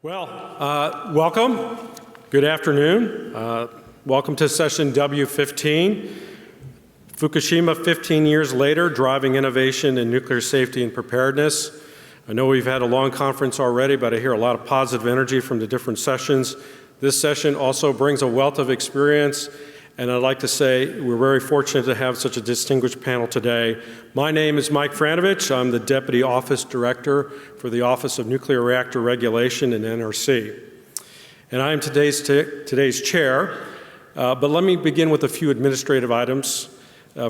Welcome. Good afternoon. Welcome to session W15. Fukushima 15 years later, driving innovation in nuclear safety and preparedness. I know we've had a long conference already, but I hear a lot of positive energy from the different sessions. This session also brings a wealth of experience, and I'd like to say we're very fortunate to have such a distinguished panel today. My name is Mike Franovich. I'm the Deputy Office Director for the Office of Nuclear Reactor Regulation in NRC. And I am today's chair, but let me begin with a few administrative items.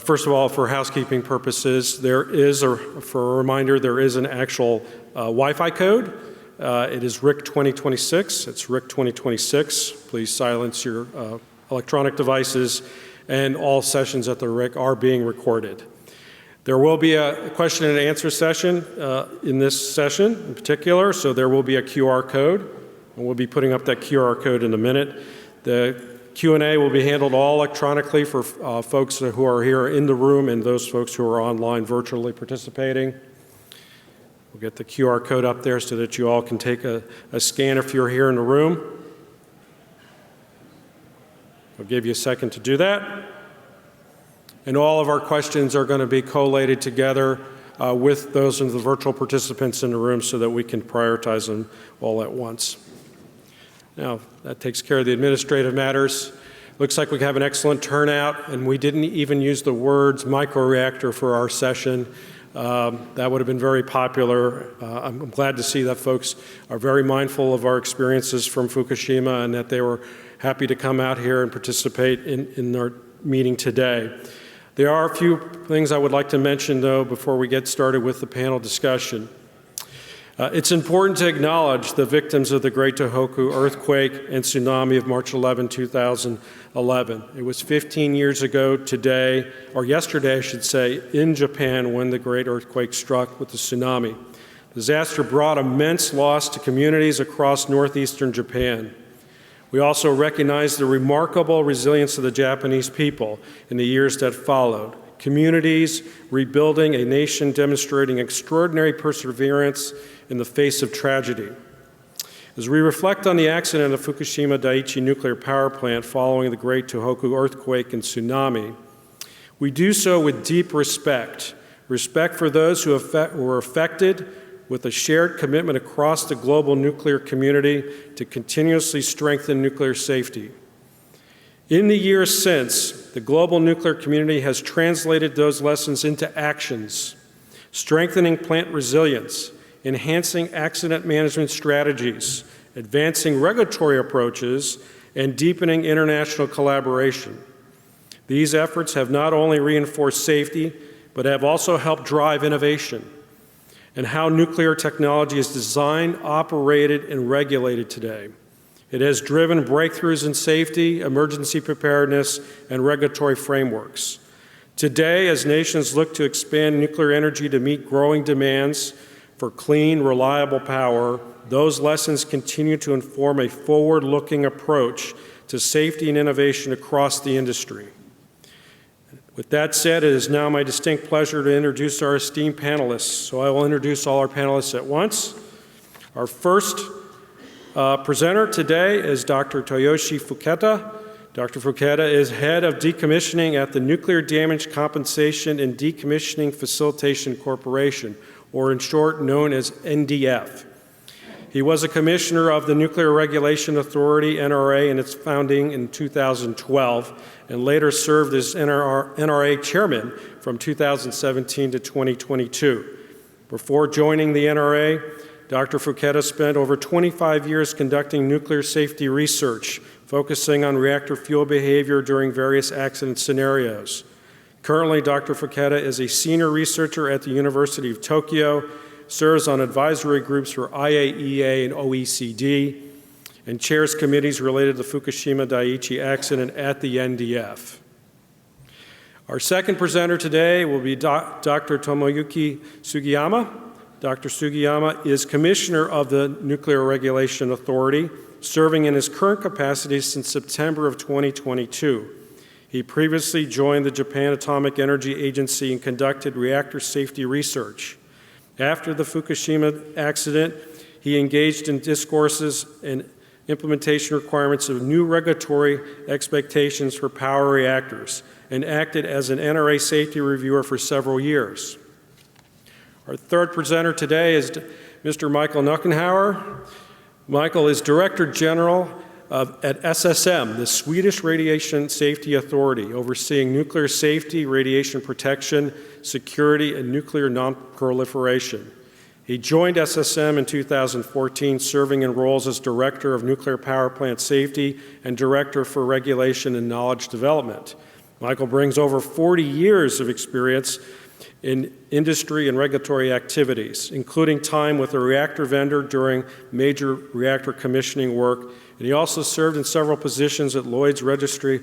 First of all, for housekeeping purposes, for a reminder, there is an actual Wi-Fi code. It is RIC 2026. It's RIC 2026. Please silence your electronic devices, and all sessions at the RIC are being recorded. There will be a question and answer session in this session in particular, so there will be a QR code, and we'll be putting up that QR code in a minute. The Q&A will be handled all electronically for folks who are here in the room and those folks who are online virtually participating. We'll get the QR code up there so that you all can take a scan if you're here in the room. I'll give you a second to do that. And all of our questions are going to be collated together with those of the virtual participants in the room so that we can prioritize them all at once. Now, that takes care of the administrative matters. Looks like we have an excellent turnout, and we didn't even use the words microreactor for our session. That would have been very popular. I'm glad to see that folks are very mindful of our experiences from Fukushima and that they were happy to come out here and participate in our meeting today. There are a few things I would like to mention, though, before we get started with the panel discussion. It's important to acknowledge the victims of the Great Tohoku earthquake and tsunami of March 11, 2011. It was 15 years ago today, or yesterday, I should say, in Japan when the great earthquake struck with the tsunami. The disaster brought immense loss to communities across northeastern Japan. We also recognize the remarkable resilience of the Japanese people in the years that followed. Communities rebuilding, a nation demonstrating extraordinary perseverance in the face of tragedy. As we reflect on the accident of Fukushima Daiichi nuclear power plant following the Great Tohoku earthquake and tsunami, we do so with deep respect for those who were affected, with a shared commitment across the global nuclear community to continuously strengthen nuclear safety. In the years since, the global nuclear community has translated those lessons into actions, strengthening plant resilience, enhancing accident management strategies, advancing regulatory approaches, and deepening international collaboration. These efforts have not only reinforced safety, but have also helped drive innovation and how nuclear technology is designed, operated, and regulated today. It has driven breakthroughs in safety, emergency preparedness, and regulatory frameworks. Today, as nations look to expand nuclear energy to meet growing demands for clean, reliable power, those lessons continue to inform a forward-looking approach to safety and innovation across the industry. With that said, it is now my distinct pleasure to introduce our esteemed panelists. So I will introduce all our panelists at once. Our first presenter today is Dr. Toyoshi Fuketa. Dr. Fuketa is head of decommissioning at the Nuclear Damage Compensation and Decommissioning Facilitation Corporation, or in short, known as NDF. He was a commissioner of the Nuclear Regulation Authority, NRA, in its founding in 2012, and later served as NRA chairman from 2017 to 2022. Before joining the NRA, Dr. Fuketa spent over 25 years conducting nuclear safety research, focusing on reactor fuel behavior during various accident scenarios. Currently, Dr. Fuketa is a senior researcher at the University of Tokyo, serves on advisory groups for IAEA and OECD, and chairs committees related to the Fukushima Daiichi accident at the NDF. Our second presenter today will be Dr. Tomoyuki Sugiyama. Dr. Sugiyama is Commissioner of the Nuclear Regulation Authority, serving in his current capacity since September of 2022. He previously joined the Japan Atomic Energy Agency and conducted reactor safety research. After the Fukushima accident, he engaged in discourses and implementation requirements of new regulatory expectations for power reactors and acted as an NRA safety reviewer for several years. Our third presenter today is Mr. Michael Nuckenhauer. Michael is Director General at SSM, the Swedish Radiation Safety Authority, overseeing nuclear safety, radiation protection, security, and nuclear non-proliferation. He joined SSM in 2014, serving in roles as Director of Nuclear Power Plant Safety and Director for Regulation and Knowledge Development. Michael brings over 40 years of experience in industry and regulatory activities, including time with a reactor vendor during major reactor commissioning work, and he also served in several positions at Lloyd's Registry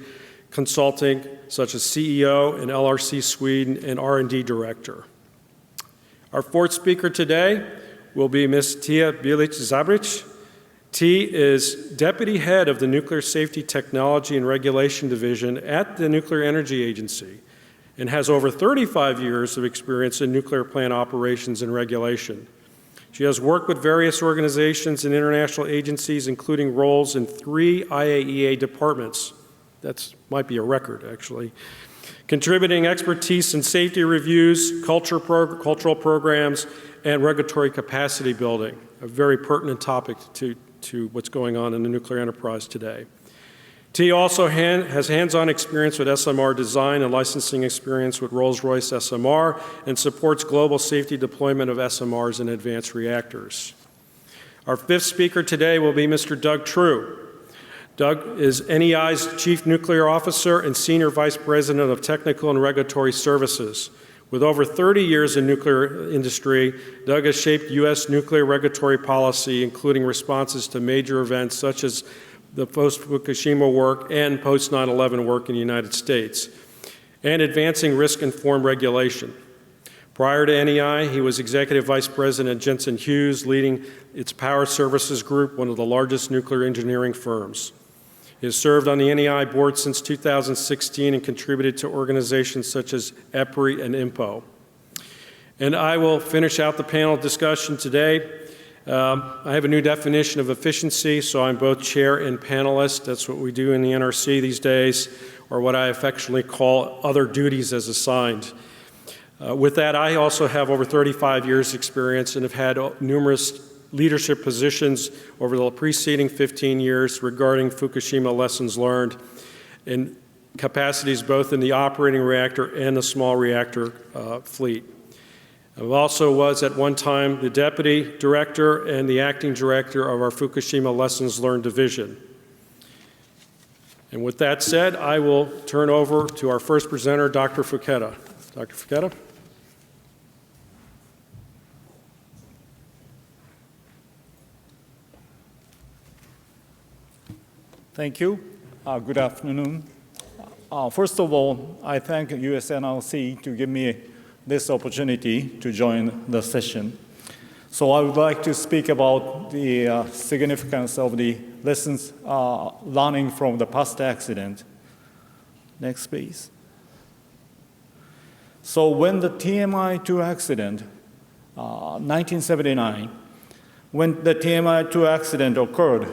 Consulting, such as CEO in LRC Sweden and R&D Director. Our fourth speaker today will be Ms. Tia Bilic-Zabrich. T is Deputy Head of the Nuclear Safety Technology and Regulation Division at the Nuclear Energy Agency and has over 35 years of experience in nuclear plant operations and regulation. She has worked with various organizations and international agencies, including roles in 3 IAEA departments. That might be a record, actually. Contributing expertise in safety reviews, cultural programs, and regulatory capacity building, a very pertinent topic to what's going on in the nuclear enterprise today. T also has hands-on experience with SMR design and licensing experience with Rolls-Royce SMR and supports global safety deployment of SMRs in advanced reactors. Our fifth speaker today will be Mr. Doug True. Doug is NEI's Chief Nuclear Officer and Senior Vice President of Technical and Regulatory Services. With over 30 years in nuclear industry, Doug has shaped U.S. nuclear regulatory policy, including responses to major events such as the post-Fukushima work and post-9/11 work in the United States, and advancing risk-informed regulation. Prior to NEI, he was Executive Vice President at Jensen Hughes, leading its Power Services Group, one of the largest nuclear engineering firms. He has served on the NEI board since 2016 and contributed to organizations such as EPRI and IMPO. And I will finish out the panel discussion today. I have a new definition of efficiency, so I'm both chair and panelist. That's what we do in the NRC these days, or what I affectionately call other duties as assigned. With that, I also have over 35 years experience and have had numerous leadership positions over the preceding 15 years regarding Fukushima lessons learned in capacities both in the operating reactor and the small reactor fleet. I also was at one time the Deputy Director and the Acting Director of our Fukushima Lessons Learned Division. And with that said, I will turn over to our first presenter, Dr. Fuketa. Dr. Fuketa. Thank you. Good afternoon. First of all, I thank US NRC to give me this opportunity to join the session. So I would like to speak about the significance of the lessons learning from the past accident. Next, please. So when the TMI-2 accident, 1979, when the TMI-2 accident occurred,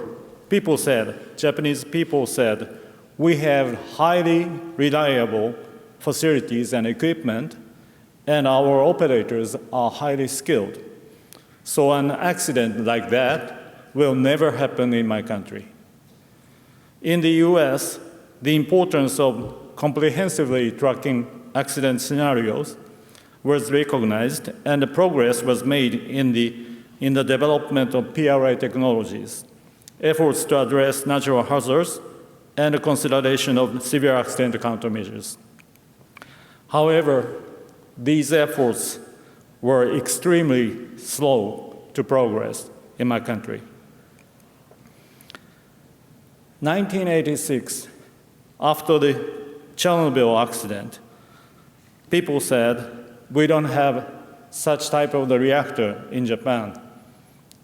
Japanese people said, we have highly reliable facilities and equipment, and our operators are highly skilled. So an accident like that will never happen in my country. In the US, the importance of comprehensively tracking accident scenarios was recognized, and the progress was made in the development of PRA technologies, efforts to address natural hazards, and the consideration of severe accident countermeasures. However, these efforts were extremely slow to progress in my country. 1986, after the Chernobyl accident, people said, we don't have such type of the reactor in Japan.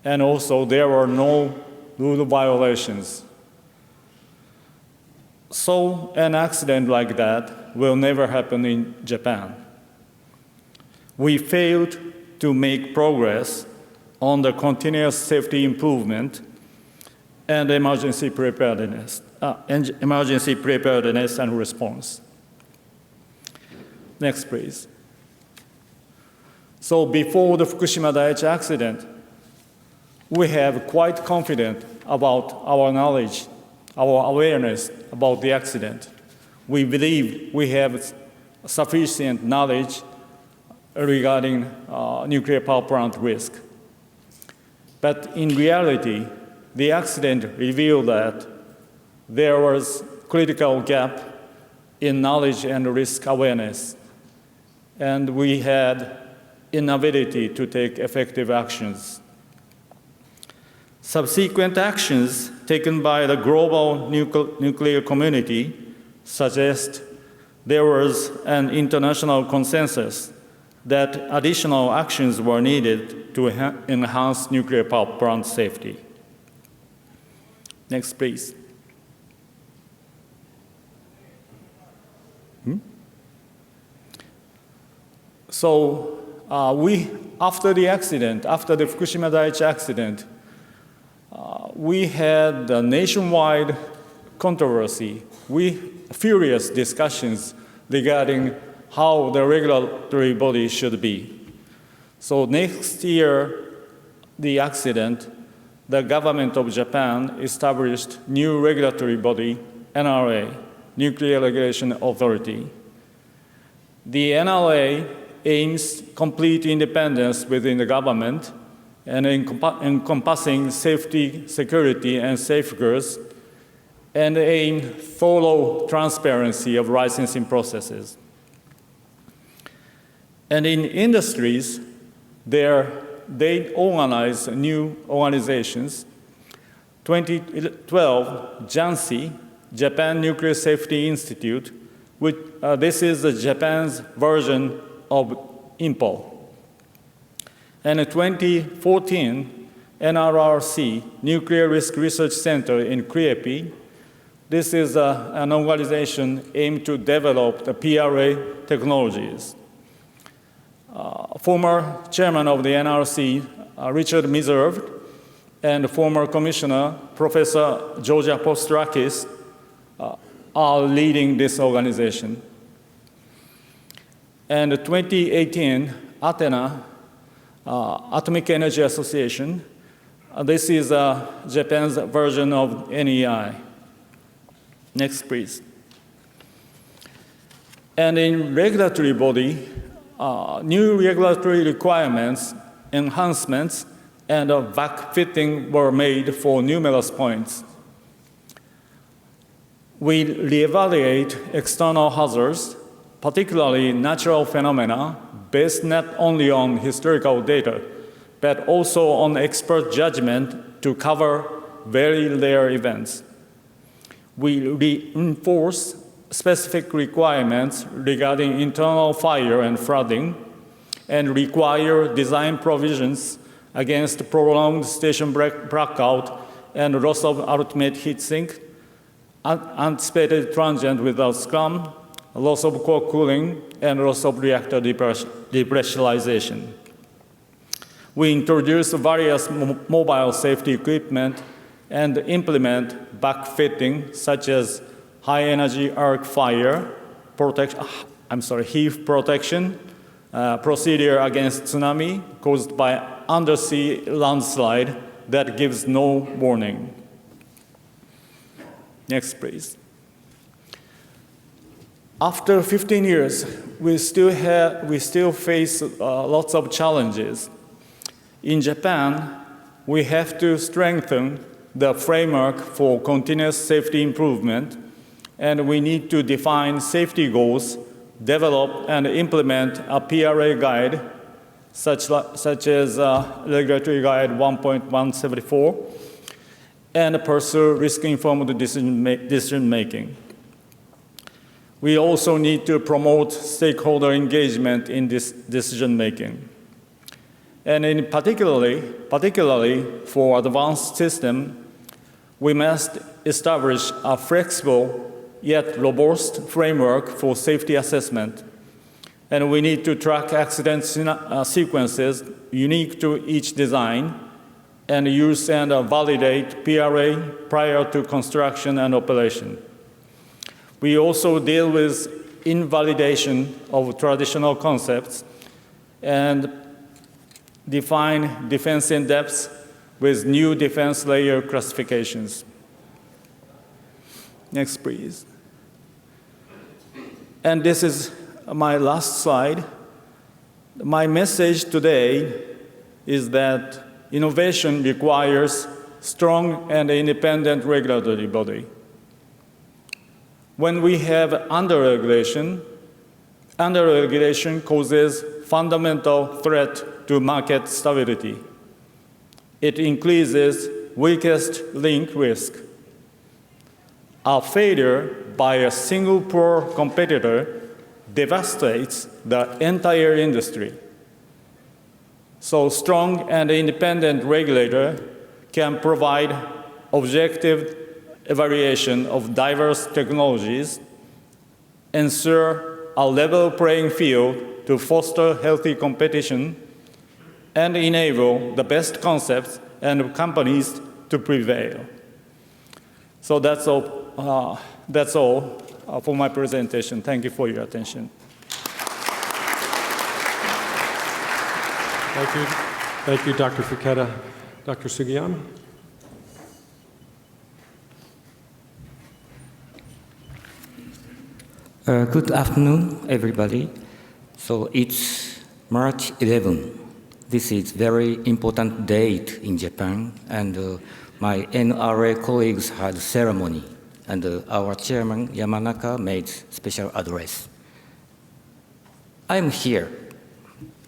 And also, there were no rule violations. So an accident like that will never happen in Japan. We failed to make progress on the continuous safety improvement and emergency preparedness and response. Next, please. So before the Fukushima Daiichi accident, we have quite confident about our knowledge, our awareness about the accident. We believe we have sufficient knowledge regarding nuclear power plant risk. But in reality, the accident revealed that there was critical gap in knowledge and risk awareness, and we had inability to take effective actions. Subsequent actions taken by the global nuclear community suggest there was an international consensus that additional actions were needed to enhance nuclear power plant safety. Next, please. So after the accident, after the Fukushima Daiichi accident, we had a nationwide controversy, furious discussions regarding how the regulatory body should be. So next year, the accident, the government of Japan established new regulatory body, NRA, Nuclear Regulation Authority. The NRA aims complete independence within the government and encompassing safety, security, and safeguards, and aim thorough transparency of licensing processes. And in industries, they organize new organizations. 2012, JANSI, Japan Nuclear Safety Institute, which this is Japan's version of INPO. And in 2014, NRRC, Nuclear Risk Research Center in Criepi. This is an organization aimed to develop the PRA technologies. Former chairman of the NRC, Richard Meserve, and former commissioner, Professor Georgia Postrakis, are leading this organization. And 2018, Athena, Atomic Energy Association, this is Japan's version of NEI. Next, please. And in regulatory body, new regulatory requirements, enhancements, and backfitting were made for numerous points. We reevaluate external hazards, particularly natural phenomena, based not only on historical data, but also on expert judgment to cover very rare events. We reinforce specific requirements regarding internal fire and flooding, and require design provisions against prolonged station blackout and loss of ultimate heat sink, anticipated transient without scrum, loss of core cooling, and loss of reactor depressurization. We introduce various mobile safety equipment and implement backfitting, such as high-energy arc fire, heave protection, procedure against tsunami caused by undersea landslide that gives no warning. Next, please. After 15 years, we still face lots of challenges. In Japan, we have to strengthen the framework for continuous safety improvement, and we need to define safety goals, develop and implement a PRA guide, such as Regulatory Guide 1.174, and pursue risk-informed decision-making. We also need to promote stakeholder engagement in this decision-making. And particularly for advanced system, we must establish a flexible yet robust framework for safety assessment And we need to track accident sequences unique to each design and use and validate PRA prior to construction and operation. We also deal with invalidation of traditional concepts and define defense in depth with new defense layer classifications. Next, please. And this is my last slide. My message today is that innovation requires strong and independent regulatory body. When we have under-regulation causes fundamental threat to market stability. It increases weakest link risk. A failure by a single poor competitor devastates the entire industry. So strong and independent regulator can provide objective evaluation of diverse technologies, ensure a level playing field to foster healthy competition, and enable the best concepts and companies to prevail. So that's all for my presentation. Thank you for your attention. Thank you. Thank you, Dr. Fuketa. Dr. Sugiyama? Good afternoon, everybody. So it's March 11. This is very important date in Japan, and my NRA colleagues had ceremony, and our chairman, Yamanaka, made special address. I'm here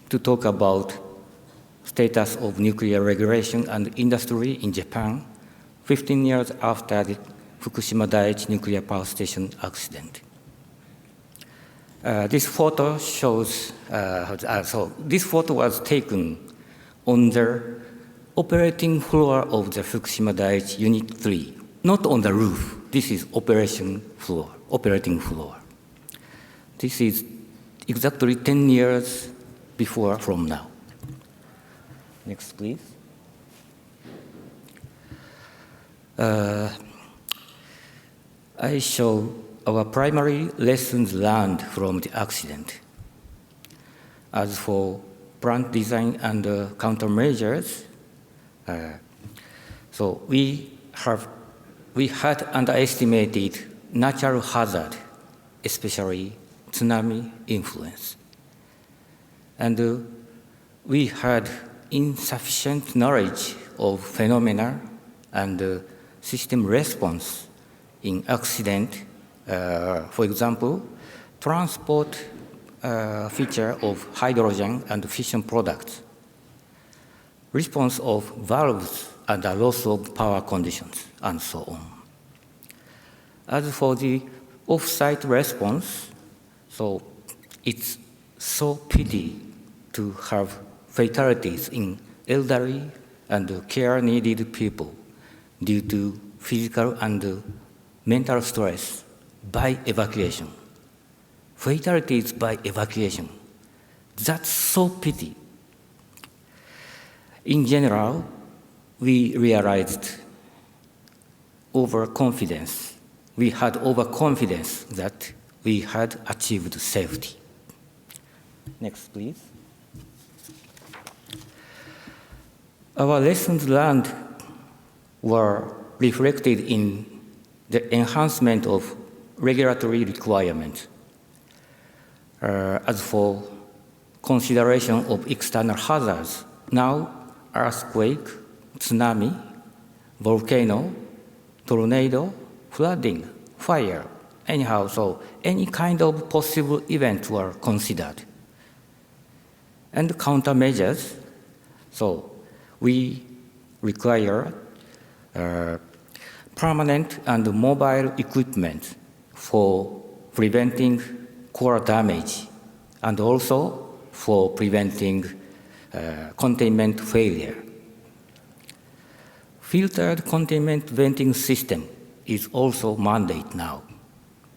to talk about status of nuclear regulation and industry in Japan 15 years after the Fukushima Daiichi nuclear power station accident. This photo shows, this photo was taken on the operating floor of the Fukushima Daiichi Unit 3, not on the roof. This is operating floor. This is exactly 10 years before from now. Next, please. I show our primary lessons learned from the accident. As for plant design and countermeasures, so we had underestimated natural hazard, especially tsunami influence. And we had insufficient knowledge of phenomena and system response in accident. For example, transport feature of hydrogen and fission products, response of valves and the loss of power conditions, and so on. As for the off-site response, so it's so pity to have fatalities in elderly and care-needed people due to physical and mental stress by evacuation. Fatalities by evacuation. That's so pity. In general, we realized overconfidence. We had overconfidence that we had achieved safety. Next, please. Our lessons learned were reflected in the enhancement of regulatory requirements. As for consideration of external hazards, now earthquake, tsunami, volcano, tornado, flooding, fire, anyhow, so any kind of possible event were considered. And countermeasures, so we require permanent and mobile equipment for preventing core damage and also for preventing containment failure. Filtered containment venting system is also mandate now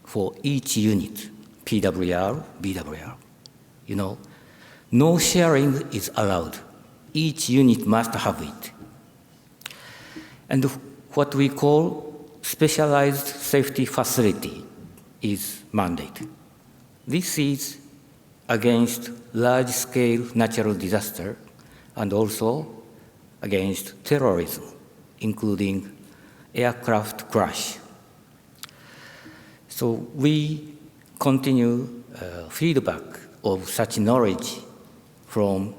for each unit, PWR, BWR. No sharing is allowed. Each unit must have it. And what we call specialized safety facility is mandate. This is against large-scale natural disaster and also against terrorism, including aircraft crash. So we continue feedback of such knowledge from,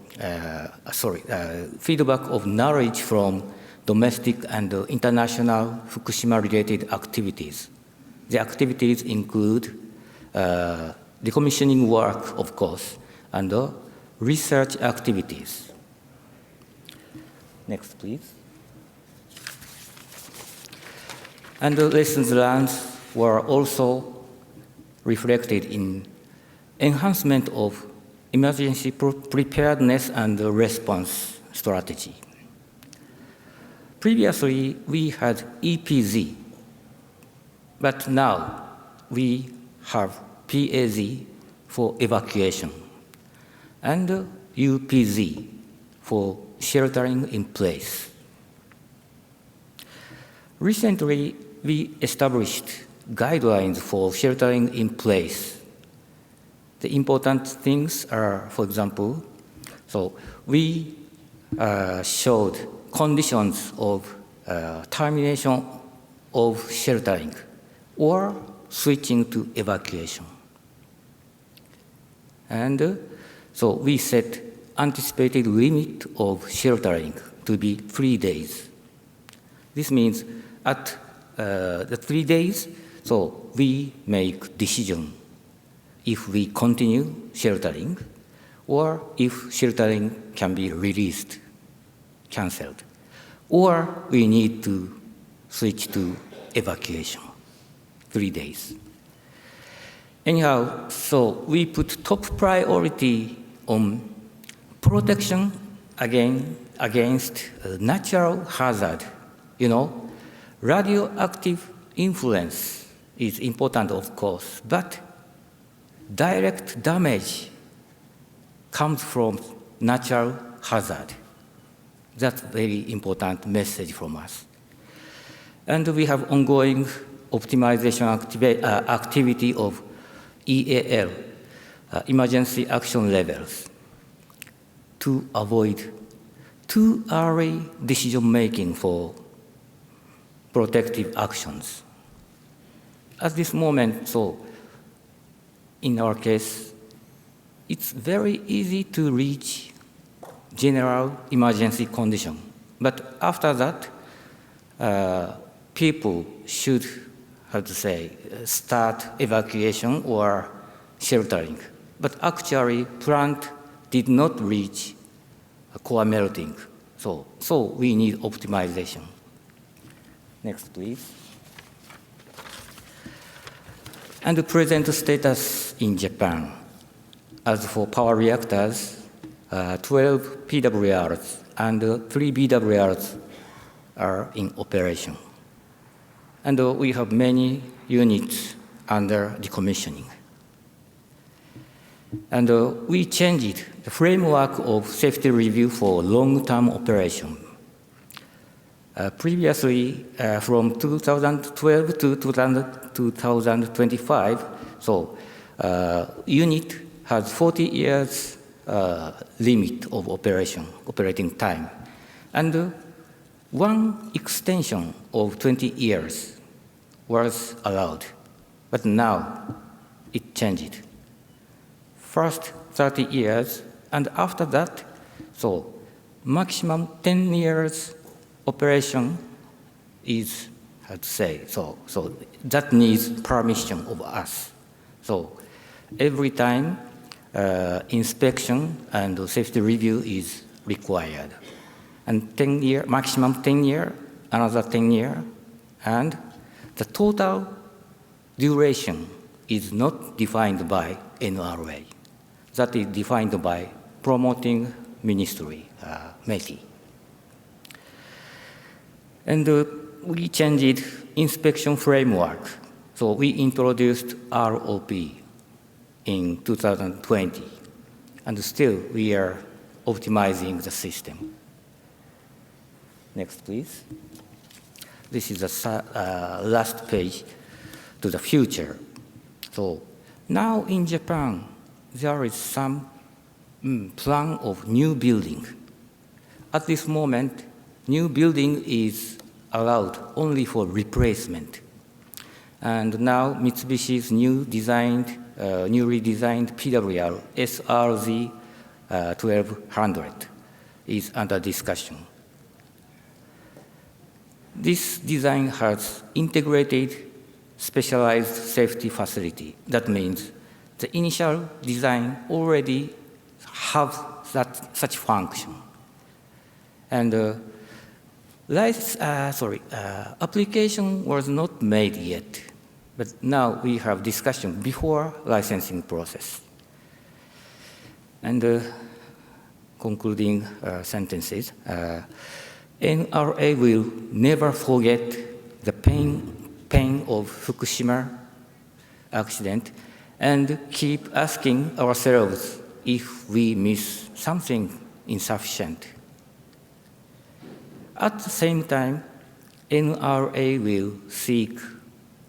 feedback of knowledge from domestic and international Fukushima-related activities. The activities include decommissioning work, of course, and research activities. Next, please. And the lessons learned were also reflected in enhancement of emergency preparedness and response strategy. Previously, we had EPZ, but now we have PAZ for evacuation and UPZ for sheltering in place. Recently, we established guidelines for sheltering in place. The important things are, for example, we showed conditions of termination of sheltering or switching to evacuation. And so we set anticipated limit of sheltering to be 3 days. This means at the 3 days, so we make decision if we continue sheltering or if sheltering can be released, canceled, or we need to switch to evacuation, 3 days. Anyhow, so we put top priority on protection against natural hazard. Radioactive influence is important, of course, but direct damage comes from natural hazard. That's a very important message from us. And we have ongoing optimization activity of EAL, emergency action levels, to avoid too early decision-making for protective actions. At this moment, so in our case, it's very easy to reach general emergency condition. But after that, people should, start evacuation or sheltering. But actually, plant did not reach core melting. So we need optimization. Next, please. And the present status in Japan. As for power reactors, 12 PWRs and 3 BWRs are in operation. And we have many units under decommissioning. And we changed the framework of safety review for long-term operation. Previously, from 2012 to 2025, so unit has 40 years limit of operating time. And one extension of 20 years was allowed, but now it changed. First 30 years, and after that, so maximum 10 years operation is, so that needs permission of us. So every time inspection and safety review is required. And 10 year, maximum 10 year, another 10 year, and the total duration is not defined by NRA. That is defined by promoting ministry, METI. And we changed inspection framework. So we introduced ROP in 2020. and still we are optimizing the system. Next, please. This is the last page to the future. So now in Japan, there is some plan of new building. At this moment, new building is allowed only for replacement. And now Mitsubishi's newly designed PWR SRZ 1200 is under discussion. This design has integrated specialized safety facility. That means the initial design already have such function. And application was not made yet, but now we have discussion before licensing process. And concluding sentences, NRA will never forget the pain of Fukushima accident and keep asking ourselves if we miss something insufficient. At the same time, NRA will seek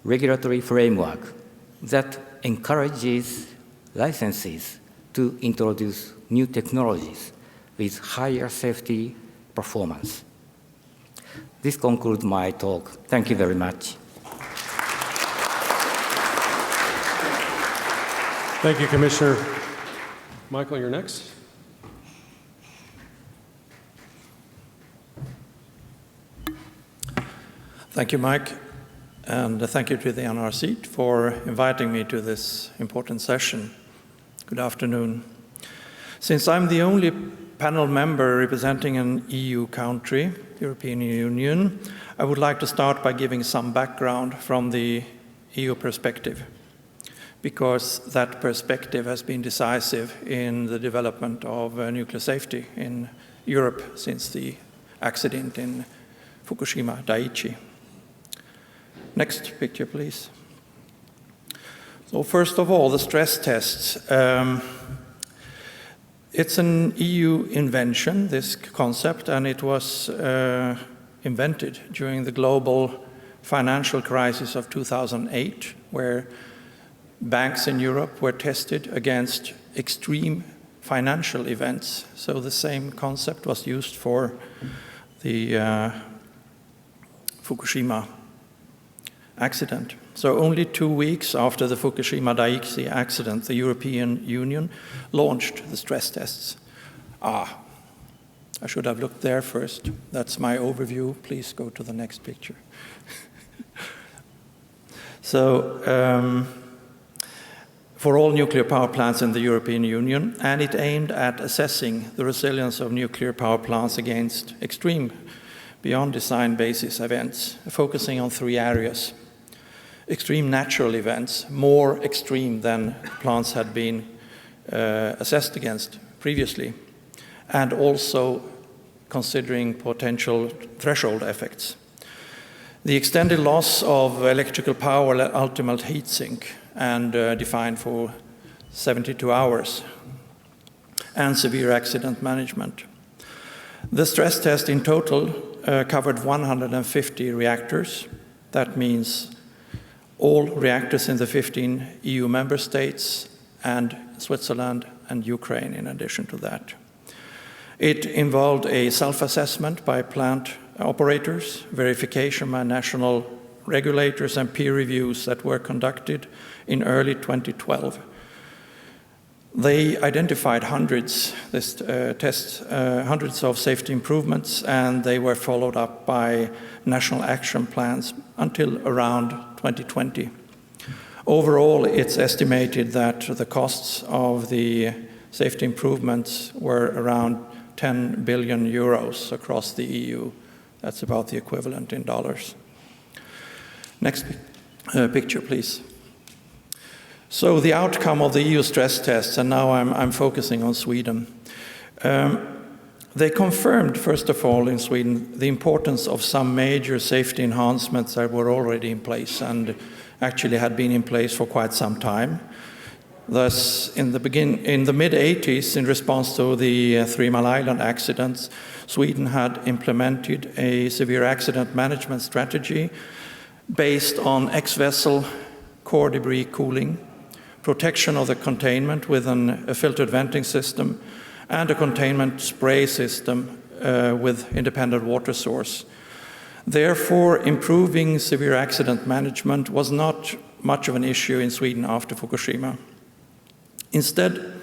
regulatory framework that encourages licensees to introduce new technologies with higher safety performance. This concludes my talk. Thank you very much. Thank you, Commissioner. Michael, you're next. Thank you, Mike, and thank you to the NRC for inviting me to this important session. Good afternoon. Since I'm the only panel member representing an EU country, the European Union, I would like to start by giving some background from the EU perspective, because that perspective has been decisive in the development of nuclear safety in Europe since the accident in Fukushima Daiichi. Next picture, please. So first of all, the stress tests. It's an EU invention, this concept, and it was invented during the global financial crisis of 2008, where banks in Europe were tested against extreme financial events. So the same concept was used for the Fukushima accident. So only 2 weeks after the Fukushima Daiichi accident, the European Union launched the stress tests. I should have looked there first. That's my overview. Please go to the next picture. So, for all nuclear power plants in the European Union, and it aimed at assessing the resilience of nuclear power plants against extreme, beyond design basis events, focusing on 3 areas. Extreme natural events, more extreme than plants had been assessed against previously, and also considering potential threshold effects. The extended loss of electrical power at ultimate heat sink, and defined for 72 hours, and severe accident management. The stress test in total covered 150 reactors. That means all reactors in the 15 EU member states and Switzerland and Ukraine in addition to that. It involved a self-assessment by plant operators, verification by national regulators, and peer reviews that were conducted in early 2012. They identified hundreds of safety improvements, and they were followed up by national action plans until around 2020. Overall, it's estimated that the costs of the safety improvements were around 10 billion euros across the EU. That's about the equivalent in dollars. Next picture, please. So the outcome of the EU stress tests, and now I'm focusing on Sweden. They confirmed, first of all, in Sweden, the importance of some major safety enhancements that were already in place and actually had been in place for quite some time. Thus, in the mid-80s, in response to the 3 Mile Island accidents, Sweden had implemented a severe accident management strategy based on ex-vessel core debris cooling, protection of the containment with a filtered venting system, and a containment spray system with independent water source. Therefore, improving severe accident management was not much of an issue in Sweden after Fukushima. Instead,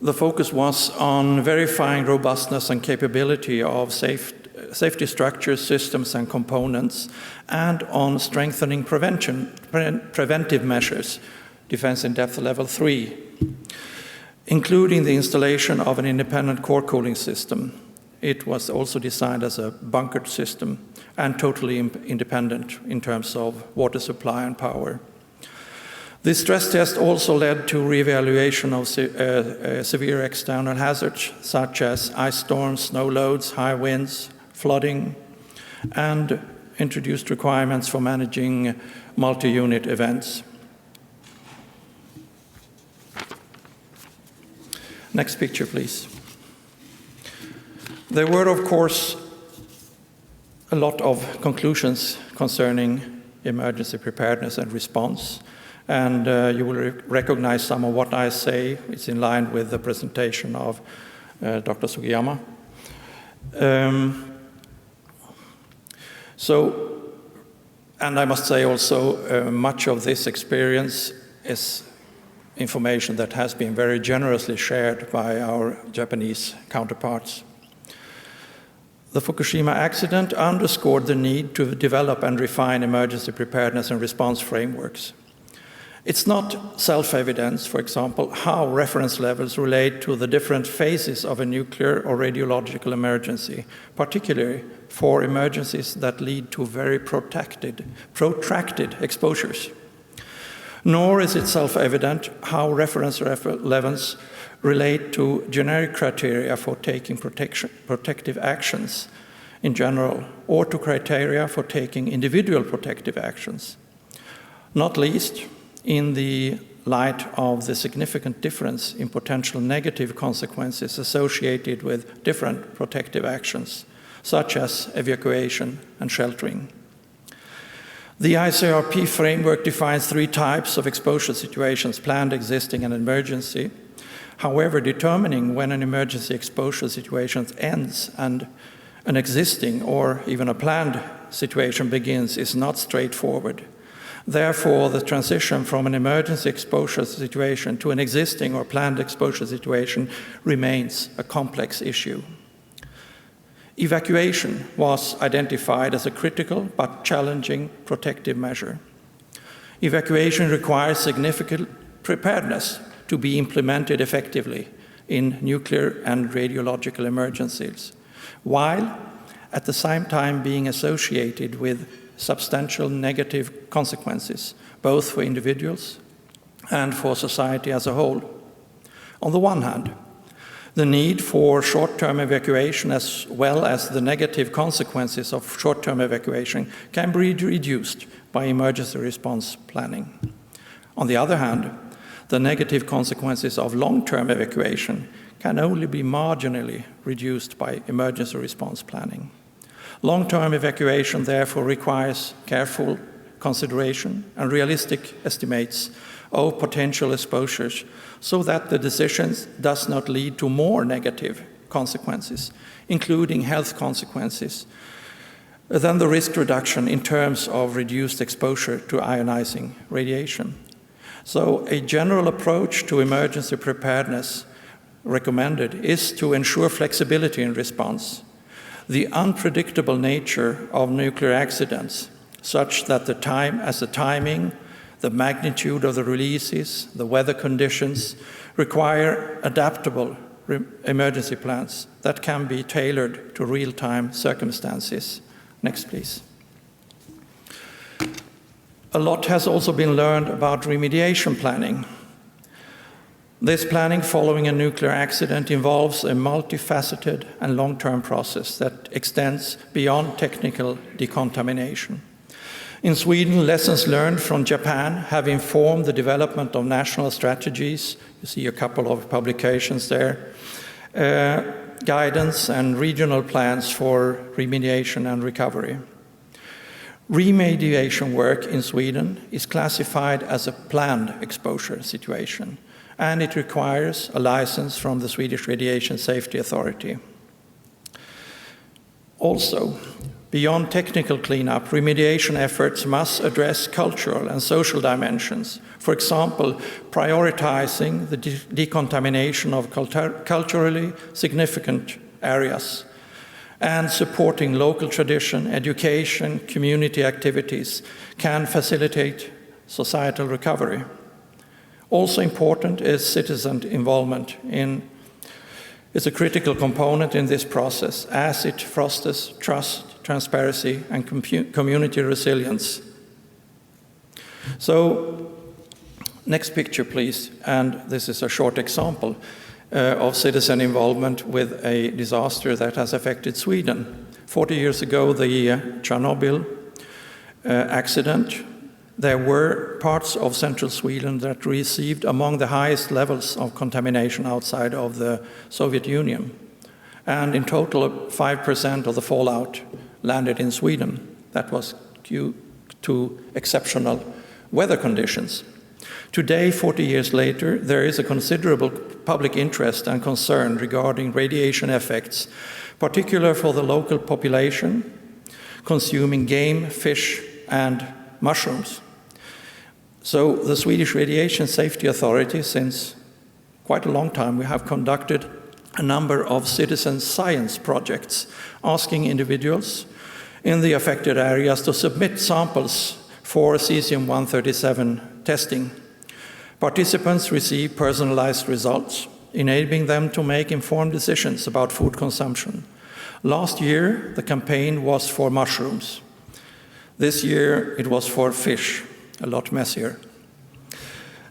the focus was on verifying robustness and capability of safety structures, systems, and components, and on strengthening preventive measures, defense in depth level 3, including the installation of an independent core cooling system. It was also designed as a bunkered system and totally independent in terms of water supply and power. This stress test also led to re-evaluation of severe external hazards, such as ice storms, snow loads, high winds, flooding, and introduced requirements for managing multi-unit events. Next picture, please. There were, of course, a lot of conclusions concerning emergency preparedness and response. And you will recognize some of what I say. It's in line with the presentation of Dr. Sugiyama. And I must say also, much of this experience is information that has been very generously shared by our Japanese counterparts. The Fukushima accident underscored the need to develop and refine emergency preparedness and response frameworks. It's not self-evident, for example, how reference levels relate to the different phases of a nuclear or radiological emergency, particularly for emergencies that lead to very protracted exposures. Nor is it self-evident how reference levels relate to generic criteria for taking protective actions in general, or to criteria for taking individual protective actions. Not least, in the light of the significant difference in potential negative consequences associated with different protective actions, such as evacuation and sheltering. The ICRP framework defines 3 types of exposure situations: planned, existing, and emergency. However, determining when an emergency exposure situation ends and an existing or even a planned situation begins is not straightforward. Therefore, the transition from an emergency exposure situation to an existing or planned exposure situation remains a complex issue. Evacuation was identified as a critical but challenging protective measure. Evacuation requires significant preparedness to be implemented effectively in nuclear and radiological emergencies, while at the same time being associated with substantial negative consequences, both for individuals and for society as a whole. On the one hand, the need for short-term evacuation as well as the negative consequences of short-term evacuation can be reduced by emergency response planning. On the other hand, the negative consequences of long-term evacuation can only be marginally reduced by emergency response planning. Long-term evacuation therefore requires careful consideration and realistic estimates of potential exposures so that the decisions does not lead to more negative consequences, including health consequences, than the risk reduction in terms of reduced exposure to ionizing radiation. So a general approach to emergency preparedness recommended is to ensure flexibility in response, the unpredictable nature of nuclear accidents, such that the timing, the magnitude of the releases, the weather conditions require adaptable emergency plans that can be tailored to real-time circumstances. Next, please. A lot has also been learned about remediation planning. This planning following a nuclear accident involves a multifaceted and long-term process that extends beyond technical decontamination. In Sweden, lessons learned from Japan have informed the development of national strategies. You see a couple of publications there. Guidance and regional plans for remediation and recovery. Remediation work in Sweden is classified as a planned exposure situation, and it requires a license from the Swedish Radiation Safety Authority. Also, beyond technical cleanup, remediation efforts must address cultural and social dimensions. For example, prioritizing the decontamination of culturally significant areas and supporting local tradition, education, community activities can facilitate societal recovery. Also important is citizen involvement is a critical component in this process as it fosters trust, transparency, and community resilience. So, next picture, please. And this is a short example of citizen involvement with a disaster that has affected Sweden. 40 years ago, the Chernobyl accident, there were parts of central Sweden that received among the highest levels of contamination outside of the Soviet Union. And in total, 5% of the fallout landed in Sweden. That was due to exceptional weather conditions. Today, 40 years later, there is a considerable public interest and concern regarding radiation effects, particularly for the local population consuming game, fish, and mushrooms. So the Swedish Radiation Safety Authority, since quite a long time, we have conducted a number of citizen science projects asking individuals in the affected areas to submit samples for cesium-137 testing. Participants receive personalized results, enabling them to make informed decisions about food consumption. Last year, the campaign was for mushrooms. This year, it was for fish, a lot messier.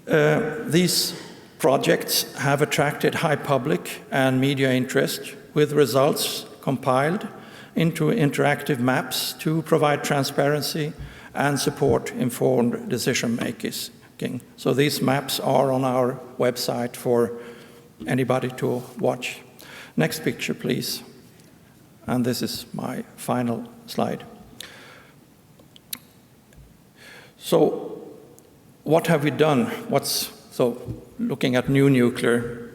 These projects have attracted high public and media interest, with results compiled into interactive maps to provide transparency and support informed decision-making. So these maps are on our website for anybody to watch. Next picture, please. And this is my final slide. So what have we done? So looking at new nuclear,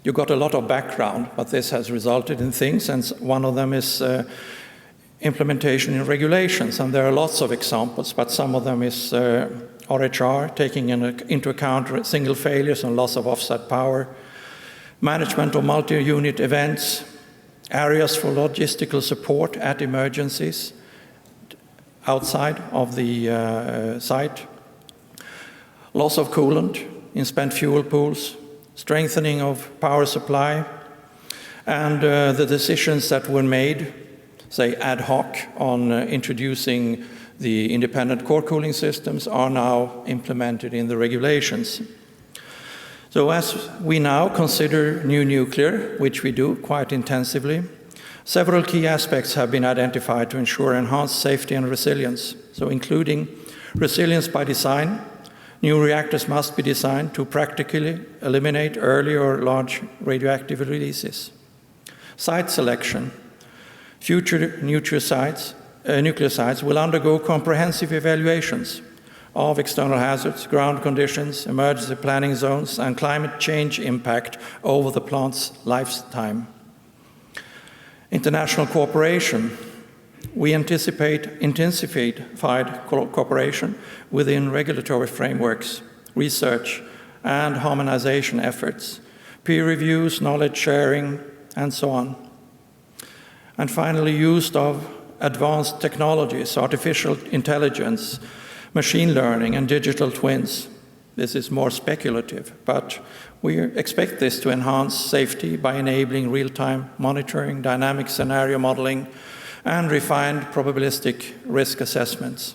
you got a lot of background, but this has resulted in things, and one of them is implementation in regulations, and there are lots of examples, but some of them is RHR, taking into account single failures and loss of offset power, management of multi-unit events, areas for logistical support at emergencies outside of the site, loss of coolant in spent fuel pools, strengthening of power supply, and the decisions that were made, say ad hoc, on introducing the independent core cooling systems are now implemented in the regulations. So as we now consider new nuclear, which we do quite intensively, several key aspects have been identified to ensure enhanced safety and resilience. So including resilience by design, new reactors must be designed to practically eliminate early or large radioactive releases. Site selection. Future nuclear sites will undergo comprehensive evaluations of external hazards, ground conditions, emergency planning zones, and climate change impact over the plant's lifetime. International cooperation. We anticipate intensified cooperation within regulatory frameworks, research, and harmonization efforts, peer reviews, knowledge sharing, and so on. And finally, use of advanced technologies, artificial intelligence, machine learning, and digital twins. This is more speculative, but we expect this to enhance safety by enabling real-time monitoring, dynamic scenario modeling, and refined probabilistic risk assessments.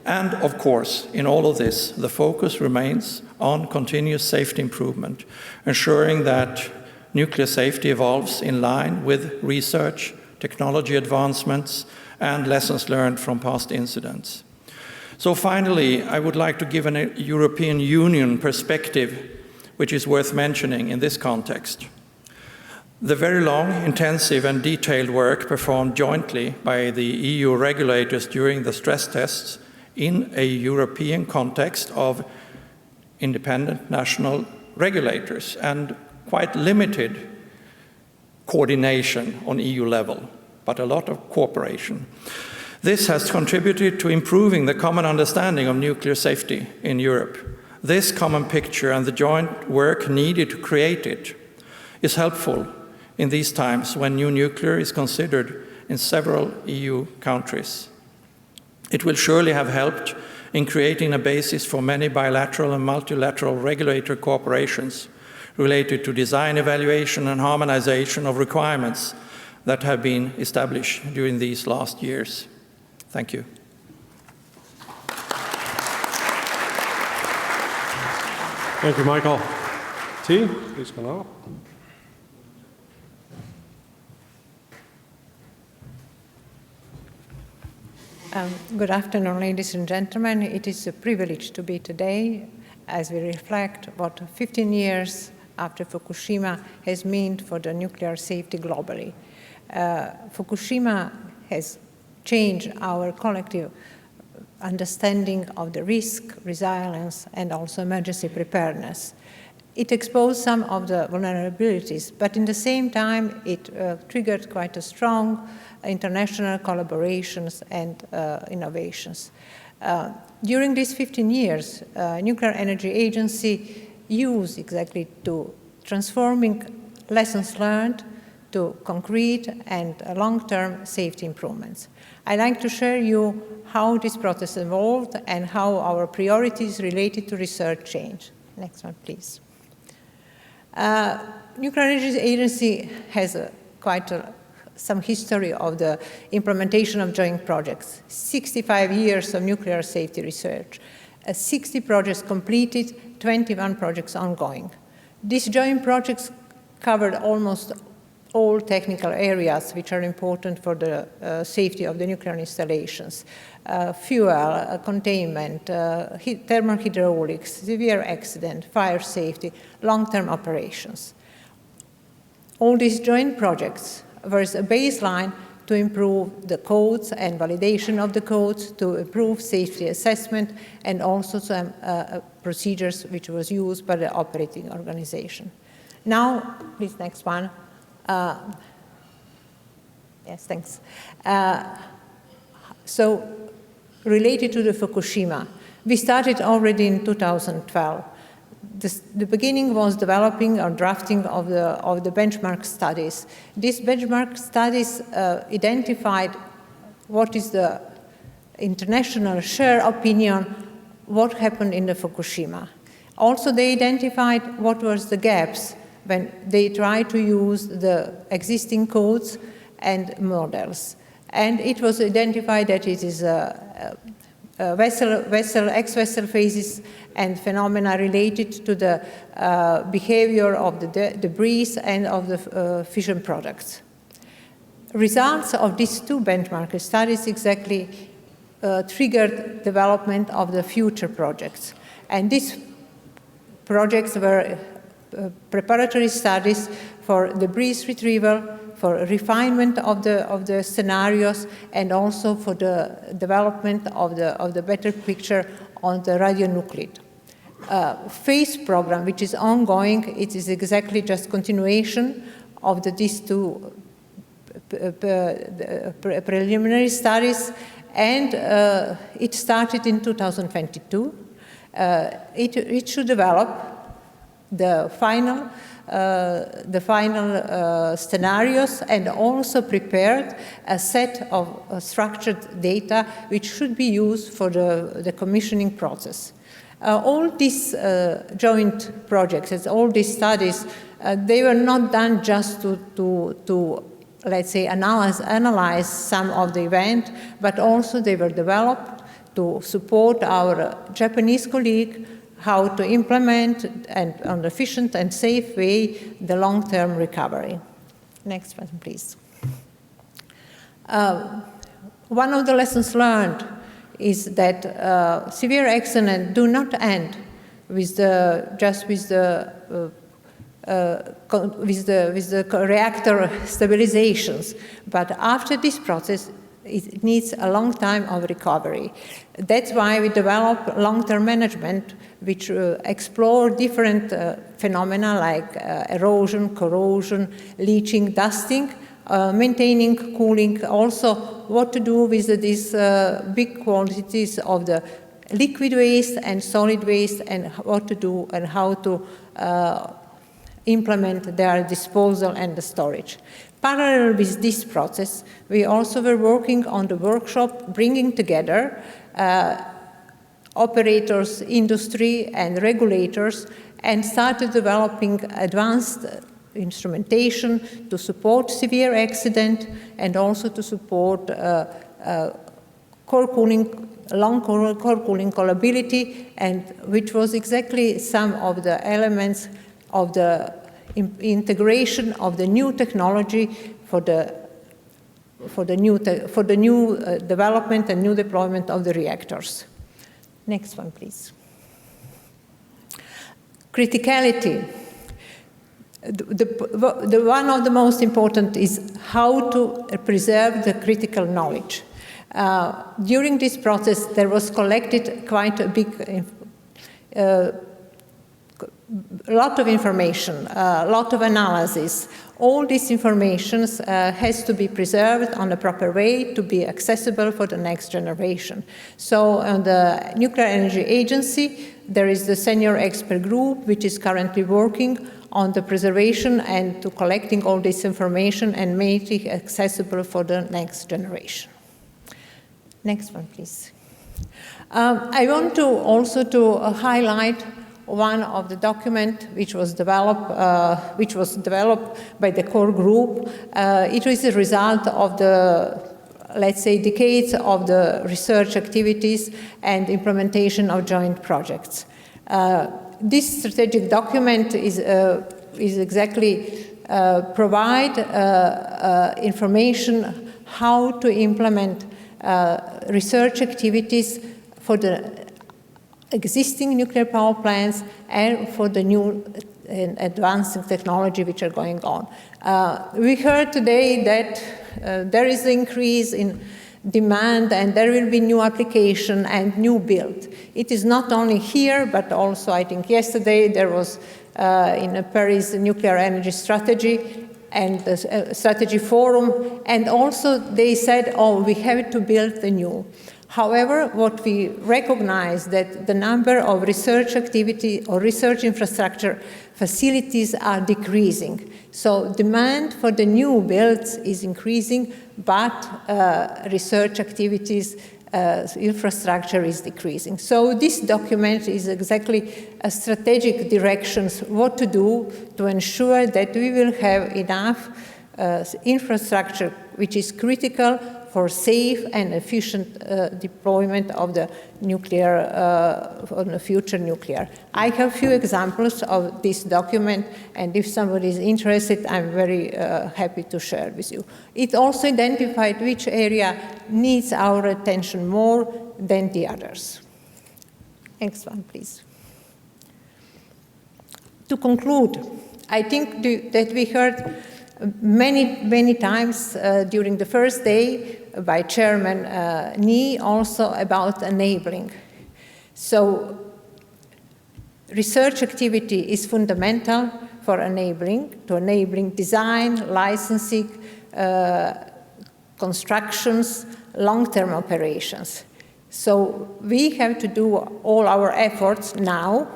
And of course, in all of this, the focus remains on continuous safety improvement, ensuring that nuclear safety evolves in line with research, technology advancements, and lessons learned from past incidents. So finally, I would like to give a European Union perspective, which is worth mentioning in this context. The very long, intensive and detailed work performed jointly by the EU regulators during the stress tests in a European context of independent national regulators and quite limited coordination on EU level, but a lot of cooperation. This has contributed to improving the common understanding of nuclear safety in Europe. This common picture and the joint work needed to create it is helpful in these times when new nuclear is considered in several EU countries. It will surely have helped in creating a basis for many bilateral and multilateral regulatory cooperations related to design evaluation and harmonization of requirements that have been established during these last years. Thank you. Thank you, Michael. T, please come up. Good afternoon, ladies and gentlemen. It is a privilege to be today as we reflect what 15 years after Fukushima has meant for the nuclear safety globally. Fukushima has changed our collective understanding of the risk, resilience, and also emergency preparedness. It exposed some of the vulnerabilities, but in the same time, it triggered quite a strong international collaborations and innovations. During these 15 years, Nuclear Energy Agency used exactly to transforming lessons learned to concrete and long-term safety improvements. I'd like to share you how this process evolved and how our priorities related to research changed. Next one, please. Nuclear Energy Agency has some history of the implementation of joint projects, 65 years of nuclear safety research, 60 projects completed, 21 projects ongoing. These joint projects covered almost all technical areas which are important for the safety of the nuclear installations. Fuel, containment, thermal hydraulics, severe accident, fire safety, long-term operations. All these joint projects were a baseline to improve the codes and validation of the codes, to improve safety assessment, and also some procedures which was used by the operating organization. Now, please, next one. Yes, thanks. So, related to the Fukushima, we started already in 2012. The beginning was developing or drafting of the benchmark studies. These benchmark studies identified what is the international shared opinion, what happened in the Fukushima. Also, they identified what was the gaps when they tried to use the existing codes and models. And it was identified that it is ex-vessel phases and phenomena related to the behavior of the debris and of the fission products. Results of these two benchmark studies exactly triggered development of the future projects. And these projects were preparatory studies for debris retrieval, for refinement of the scenarios, and also for the development of the better picture on the radionuclide. PHASE program, which is ongoing, it is exactly just continuation of these two preliminary studies, and it started in 2022. It should develop the final scenarios and also prepared a set of structured data which should be used for the commissioning process. All these joint projects, all these studies, they were not done just to let's say, analyze some of the event, but also they were developed to support our Japanese colleague how to implement and on an efficient and safe way the long-term recovery. Next one, please. one of the lessons learned is that severe accidents do not end with the reactor stabilizations, but after this process, it needs a long time of recovery. That's why we develop long-term management, which explore different phenomena like erosion, corrosion, leaching, dusting, maintaining cooling, also what to do with these big quantities of the liquid waste and solid waste, and what to do and how to implement their disposal and the storage. Parallel with this process, we also were working on the workshop, bringing together operators, industry, and regulators, and started developing advanced instrumentation to support severe accident and also to support core cooling, long core cooling callability, and which was exactly some of the elements of the integration of the new technology for the new development and new deployment of the reactors. Next one, please. Criticality. The one of the most important is how to preserve the critical knowledge. During this process, there was collected quite a big lot of information, a lot of analysis. All this information has to be preserved on a proper way to be accessible for the next generation. So on the Nuclear Energy Agency, there is the senior expert group which is currently working on the preservation and to collecting all this information and make it accessible for the next generation. Next one, please. I want to also highlight one of the document which was developed by the core group. It was a result of the, let's say, decades of the research activities and implementation of joint projects. This strategic document is exactly provide information how to implement research activities for the existing nuclear power plants and for the new and advancing technology which are going on. We heard today that there is an increase in demand and there will be new application and new build. It is not only here, but also I think yesterday there was in a Paris nuclear energy strategy and the strategy forum, and also they said, oh, we have to build the new. However, what we recognize that the number of research activity or research infrastructure facilities are decreasing. So demand for the new builds is increasing, but research activities, infrastructure is decreasing. So this document is exactly a strategic directions what to do to ensure that we will have enough infrastructure which is critical for safe and efficient deployment of the nuclear, on the future nuclear. I have a few examples of this document, and if somebody is interested, I'm very happy to share with you. It also identified which area needs our attention more than the others. Next one, please. To conclude, I think that we heard many times during the first day by Chairman Ni also about enabling. So research activity is fundamental for enabling design, licensing, constructions, long-term operations. So we have to do all our efforts now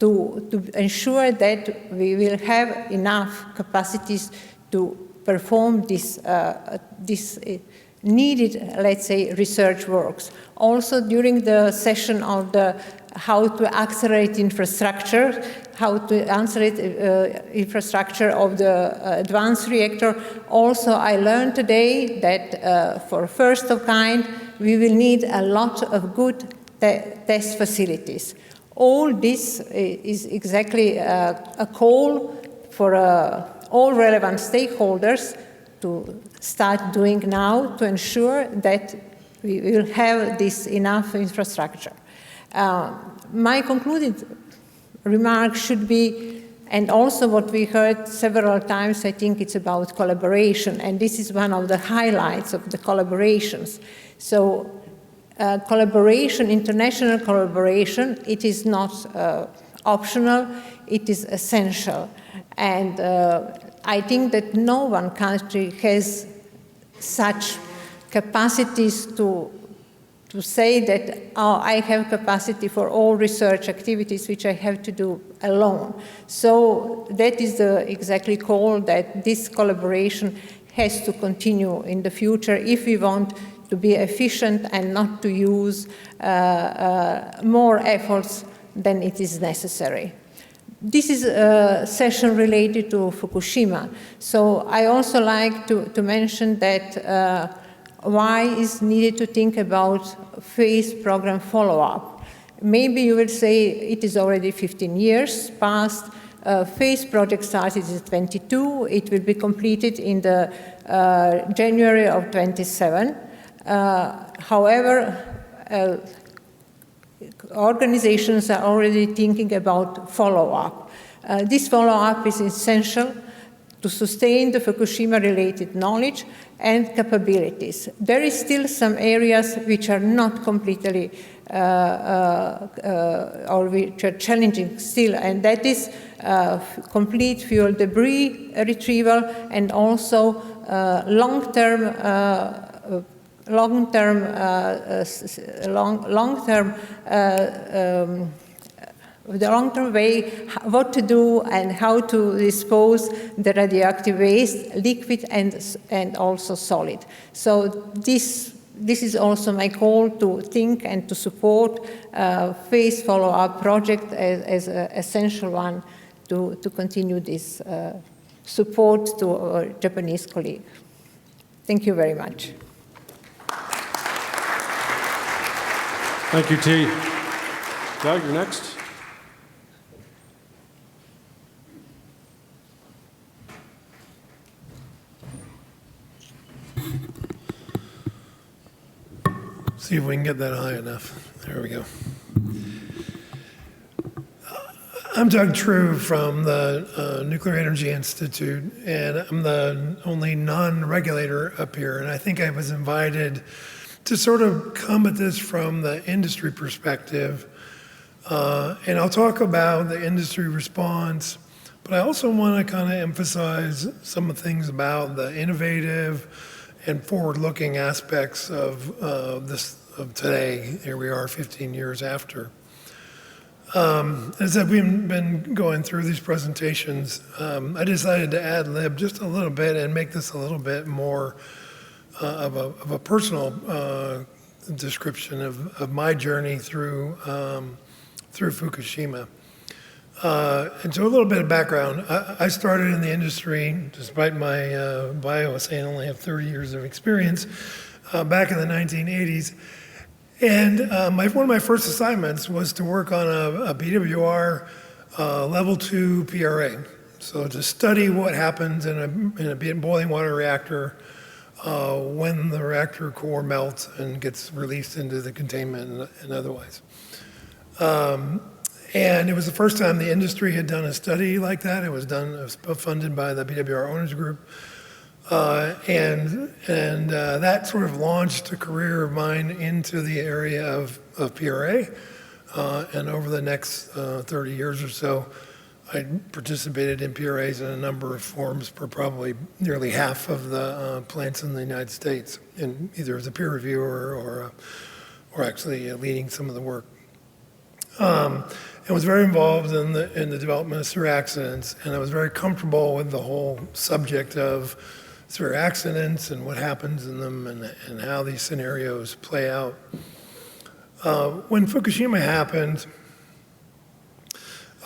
to ensure that we will have enough capacities to perform this needed, let's say, research works. Also, during the session on the how to accelerate infrastructure, how to accelerate infrastructure of the advanced reactor, also I learned today that for first of kind, we will need a lot of good test facilities. All this is exactly a call for all relevant stakeholders to start doing now to ensure that we will have this enough infrastructure. My concluded remark should be, and also what we heard several times, I think it's about collaboration, and this is one of the highlights of the collaborations. So collaboration, international collaboration, it is not optional, it is essential. And I think that no one country has such capacities to say that, oh, I have capacity for all research activities which I have to do alone. So that is the exactly call that this collaboration has to continue in the future if we want to be efficient and not to use more efforts than it is necessary. This is a session related to Fukushima. So I also like to mention that why is needed to think about phase program follow-up. Maybe you will say it is already 15 years past. Phase project started in 22. It will be completed in the January of 27. However, organizations are already thinking about follow-up. This follow-up is essential to sustain the Fukushima-related knowledge and capabilities. There is still some areas which are not completely, or which are challenging still, and that is complete fuel debris retrieval and also the long-term way, what to do and how to dispose the radioactive waste, liquid and also solid. So this is also my call to think and to support phase follow-up project as an essential one to continue this support to our Japanese colleague. Thank you very much. Thank you, T. Doug, you're next. See if we can get that high enough. There we go. I'm Doug True from the Nuclear Energy Institute, and I'm the only non-regulator up here. And I think I was invited to sort of come at this from the industry perspective. And I'll talk about the industry response, but I also want to kind of emphasize some of the things about the innovative and forward-looking aspects of today. Here we are 15 years after. As we've been going through these presentations, I decided to ad lib just a little bit and make this a little bit more of a personal description of my journey through Fukushima. And so a little bit of background. I started in the industry, despite my bio saying I only have 30 years of experience, back in the 1980s. And one of my first assignments was to work on a BWR level 2 PRA. So to study what happens in a boiling water reactor when the reactor core melts and gets released into the containment and otherwise. And it was the first time the industry had done a study like that. It was funded by the BWR Owners Group. And that sort of launched a career of mine into the area of PRA. And over the next 30 years or so, I participated in PRAs in a number of forms for probably nearly half of the plants in the United States, either as a peer reviewer or actually leading some of the work. I was very involved in the development of severe accidents, and I was very comfortable with the whole subject of severe accidents and what happens in them and how these scenarios play out. When Fukushima happened,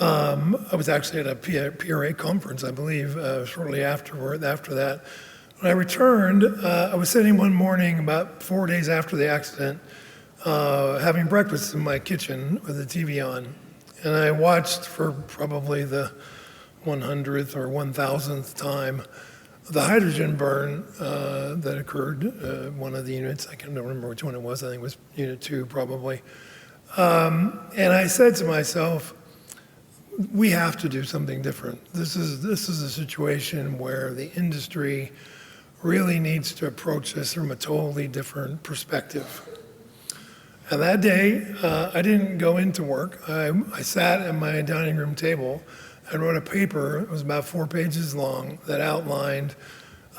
I was actually at a PRA conference, I believe, shortly after that. When I returned, I was sitting one morning about 4 days after the accident, having breakfast in my kitchen with the TV on. And I watched for probably the 100th or 1,000th time the hydrogen burn that occurred, one of the units, I can't remember which one it was, I think it was Unit 2 probably. And I said to myself, we have to do something different. This is a situation where the industry really needs to approach this from a totally different perspective. And that day, I didn't go into work. I sat at my dining room table and wrote a paper, it was about 4 pages long, that outlined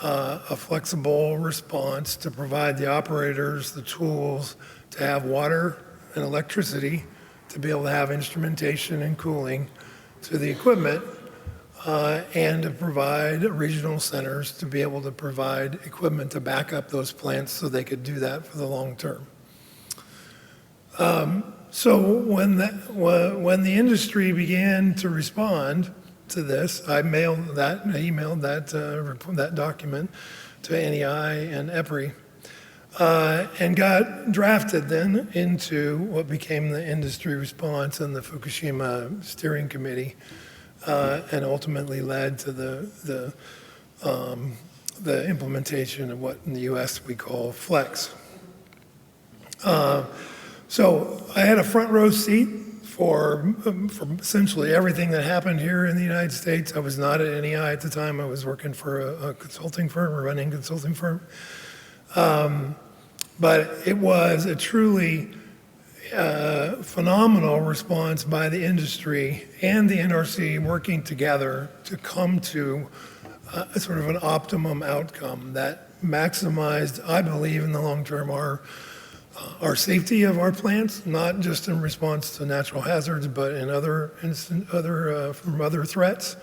a flexible response to provide the operators the tools to have water and electricity, to be able to have instrumentation and cooling to the equipment, and to provide regional centers to be able to provide equipment to back up those plants so they could do that for the long term. So when the industry began to respond to this, I emailed that document to NEI and EPRI, and got drafted then into what became the industry response and the Fukushima Steering Committee, and ultimately led to the implementation of what in the U.S. we call FLEX. So I had a front row seat for essentially everything that happened here in the United States. I was not at NEI at the time. I was working for a consulting firm, a running consulting firm. But it was a truly phenomenal response by the industry and the NRC working together to come to a sort of an optimum outcome that maximized, I believe, in the long term, our safety of our plants, not just in response to natural hazards, but in from other threats,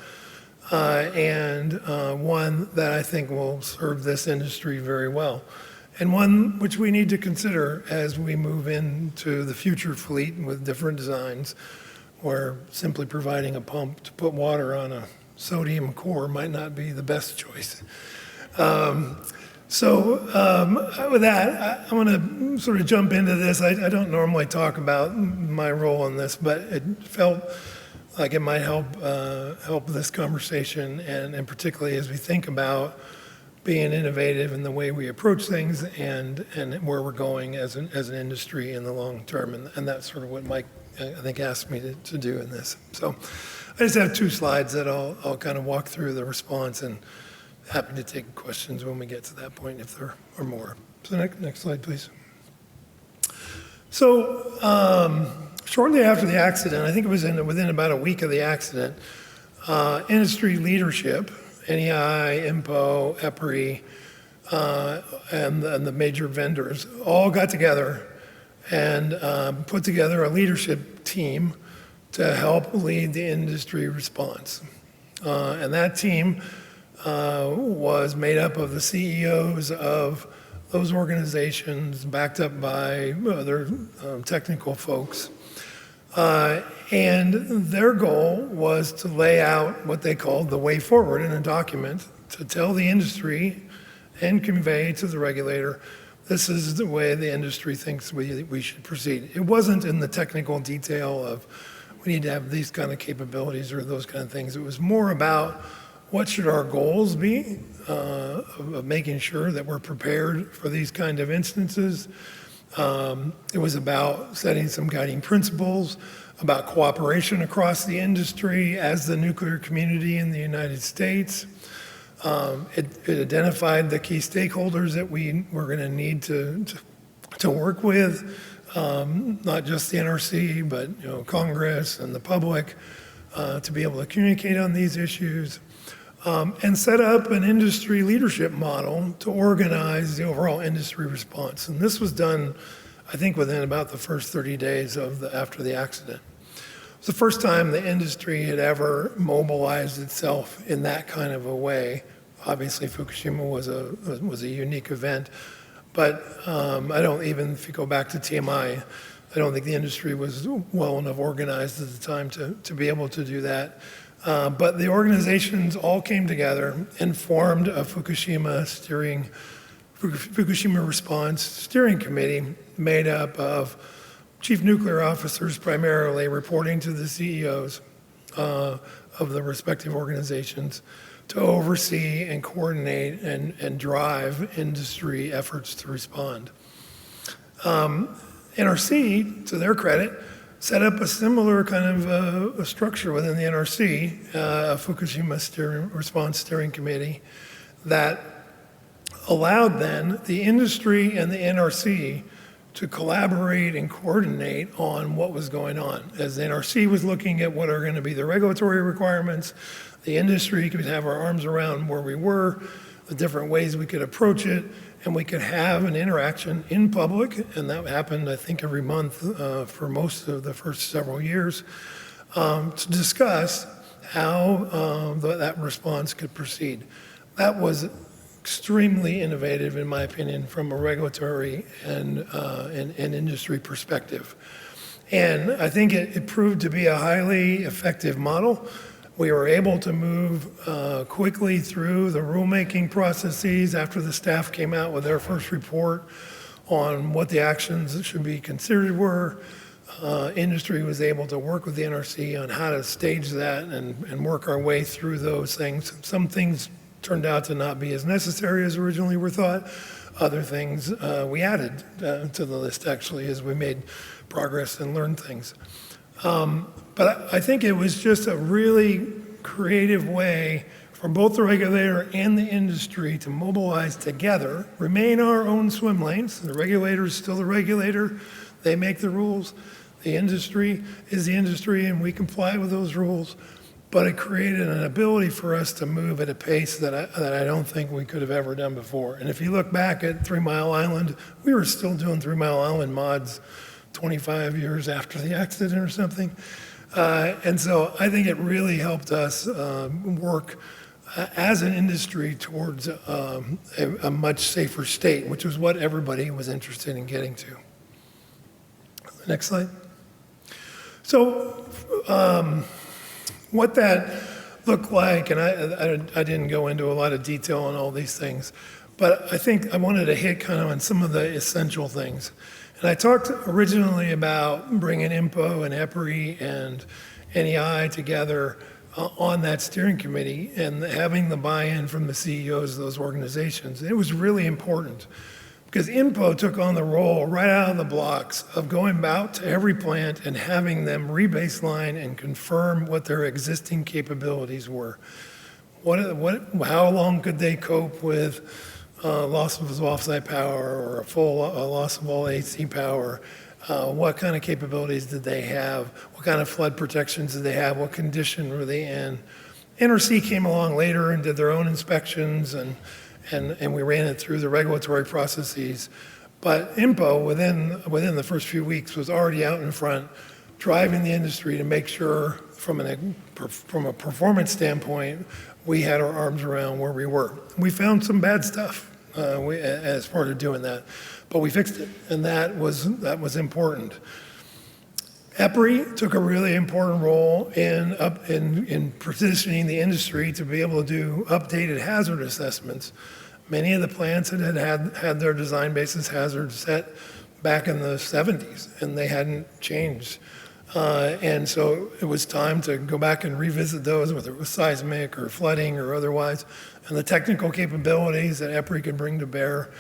and one that I think will serve this industry very well, and one which we need to consider as we move into the future fleet with different designs, where simply providing a pump to put water on a sodium core might not be the best choice. With that, I want to sort of jump into this. I don't normally talk about my role in this, but it felt like it might help this conversation, and particularly as we think about being innovative in the way we approach things and where we're going as an industry in the long term. And that's sort of what Mike, I think, asked me to do in this. So I just have 2 slides that I'll kind of walk through the response, and happy to take questions when we get to that point if there are more. So next slide, please. So shortly after the accident, I think it was within about a week of the accident, industry leadership, NEI, IMPO, EPRI, and the major vendors all got together and put together a leadership team to help lead the industry response. And that team was made up of the CEOs of those organizations, backed up by other technical folks. And their goal was to lay out what they called the way forward in a document to tell the industry and convey to the regulator, this is the way the industry thinks we should proceed. It wasn't in the technical detail of we need to have these kind of capabilities or those kind of things. It was more about what should our goals be of making sure that we're prepared for these kind of instances. It was about setting some guiding principles, about cooperation across the industry as the nuclear community in the United States. It identified the key stakeholders that we were going to need to work with, not just the NRC, but Congress and the public, to be able to communicate on these issues. And set up an industry leadership model to organize the overall industry response. And this was done, I think, within about the first 30 days after the accident. It was the first time the industry had ever mobilized itself in that kind of a way. Obviously, Fukushima was a unique event, but I don't, even if you go back to TMI, I don't think the industry was well enough organized at the time to be able to do that. But the organizations all came together and formed a Fukushima Response Steering Committee made up of chief nuclear officers primarily reporting to the CEOs of the respective organizations to oversee and coordinate and drive industry efforts to respond. NRC, to their credit, set up a similar kind of a structure within the NRC, Fukushima Response Steering Committee, that allowed then the industry and the NRC to collaborate and coordinate on what was going on. As the NRC was looking at what are going to be the regulatory requirements, the industry could have our arms around where we were, the different ways we could approach it, and we could have an interaction in public, and that happened, I think, every month for most of the first several years, to discuss how that response could proceed. That was extremely innovative, in my opinion, from a regulatory and industry perspective. And I think it proved to be a highly effective model. We were able to move quickly through the rulemaking processes after the staff came out with their first report on what the actions that should be considered were. Industry was able to work with the NRC on how to stage that and work our way through those things. Some things turned out to not be as necessary as originally were thought. Other things we added to the list, actually, as we made progress and learned things. But I think it was just a really creative way for both the regulator and the industry to mobilize together, remain our own swim lanes. The regulator is still the regulator. They make the rules. The industry is the industry, and we comply with those rules. But it created an ability for us to move at a pace that I don't think we could have ever done before. And if you look back at 3 Mile Island, we were still doing 3 Mile Island mods 25 years after the accident or something. And so I think it really helped us work as an industry towards a much safer state, which was what everybody was interested in getting to. Next slide. So what that looked like, and I didn't go into a lot of detail on all these things, but I think I wanted to hit kind of on some of the essential things. And I talked originally about bringing INPO and EPRI and NEI together on that steering committee and having the buy-in from the CEOs of those organizations. It was really important because INPO took on the role right out of the blocks of going out to every plant and having them rebaseline and confirm what their existing capabilities were. How long could they cope with loss of offsite power or a full loss of all AC power? What kind of capabilities did they have? What kind of flood protections did they have? What condition were they in? NRC came along later and did their own inspections, and we ran it through the regulatory processes. But INPO, within the first few weeks, was already out in front, driving the industry to make sure, from a performance standpoint, we had our arms around where we were. We found some bad stuff as part of doing that, but we fixed it, and that was important. EPRI took a really important role in positioning the industry to be able to do updated hazard assessments. Many of the plants had their design basis hazards set back in the 70s, and they hadn't changed. And so it was time to go back and revisit those, whether it was seismic or flooding or otherwise. And the technical capabilities that EPRI could bring to bear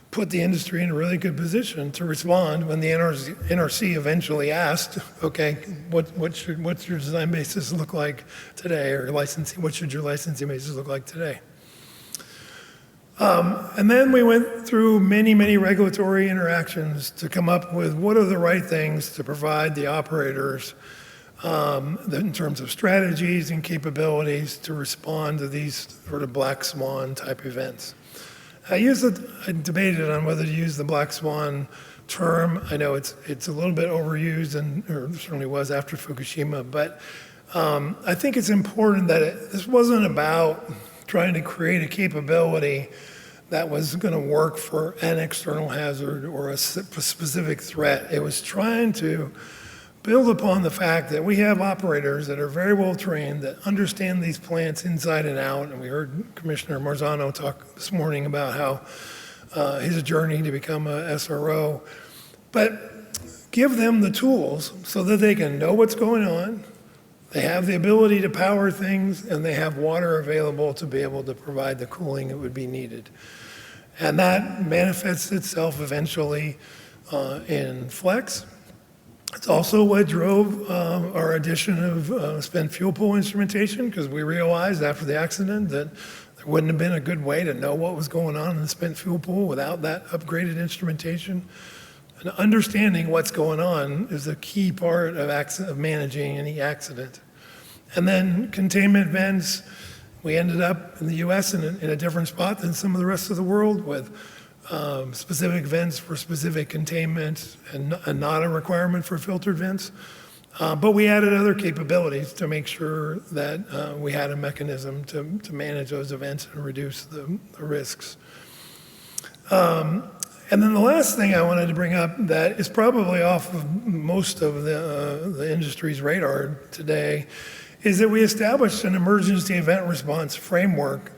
put the industry in a really good position to respond when the NRC eventually asked, okay, what's your design basis look like today, or licensing, what should your licensing basis look like today? And then we went through many, many regulatory interactions to come up with what are the right things to provide the operators in terms of strategies and capabilities to respond to these sort of black swan type events. I debated on whether to use the black swan term. I know it's a little bit overused, or certainly was after Fukushima, but I think it's important that this wasn't about trying to create a capability that was going to work for an external hazard or a specific threat. It was trying to build upon the fact that we have operators that are very well trained, that understand these plants inside and out. And we heard Commissioner Marzano talk this morning about how his journey to become a SRO. But give them the tools so that they can know what's going on, They have the ability to power things, and they have water available to be able to provide the cooling that would be needed. And that manifests itself eventually in flex. It's also what drove our addition of spent fuel pool instrumentation, because we realized after the accident that there wouldn't have been a good way to know what was going on in the spent fuel pool without that upgraded instrumentation. And understanding what's going on is a key part of managing any accident. And then containment vents, we ended up in the US in a different spot than some of the rest of the world, with specific vents for specific containment and not a requirement for filtered vents. But we added other capabilities to make sure that we had a mechanism to manage those events and reduce the risks. And then the last thing I wanted to bring up that is probably off of most of the industry's radar today is that we established an emergency event response framework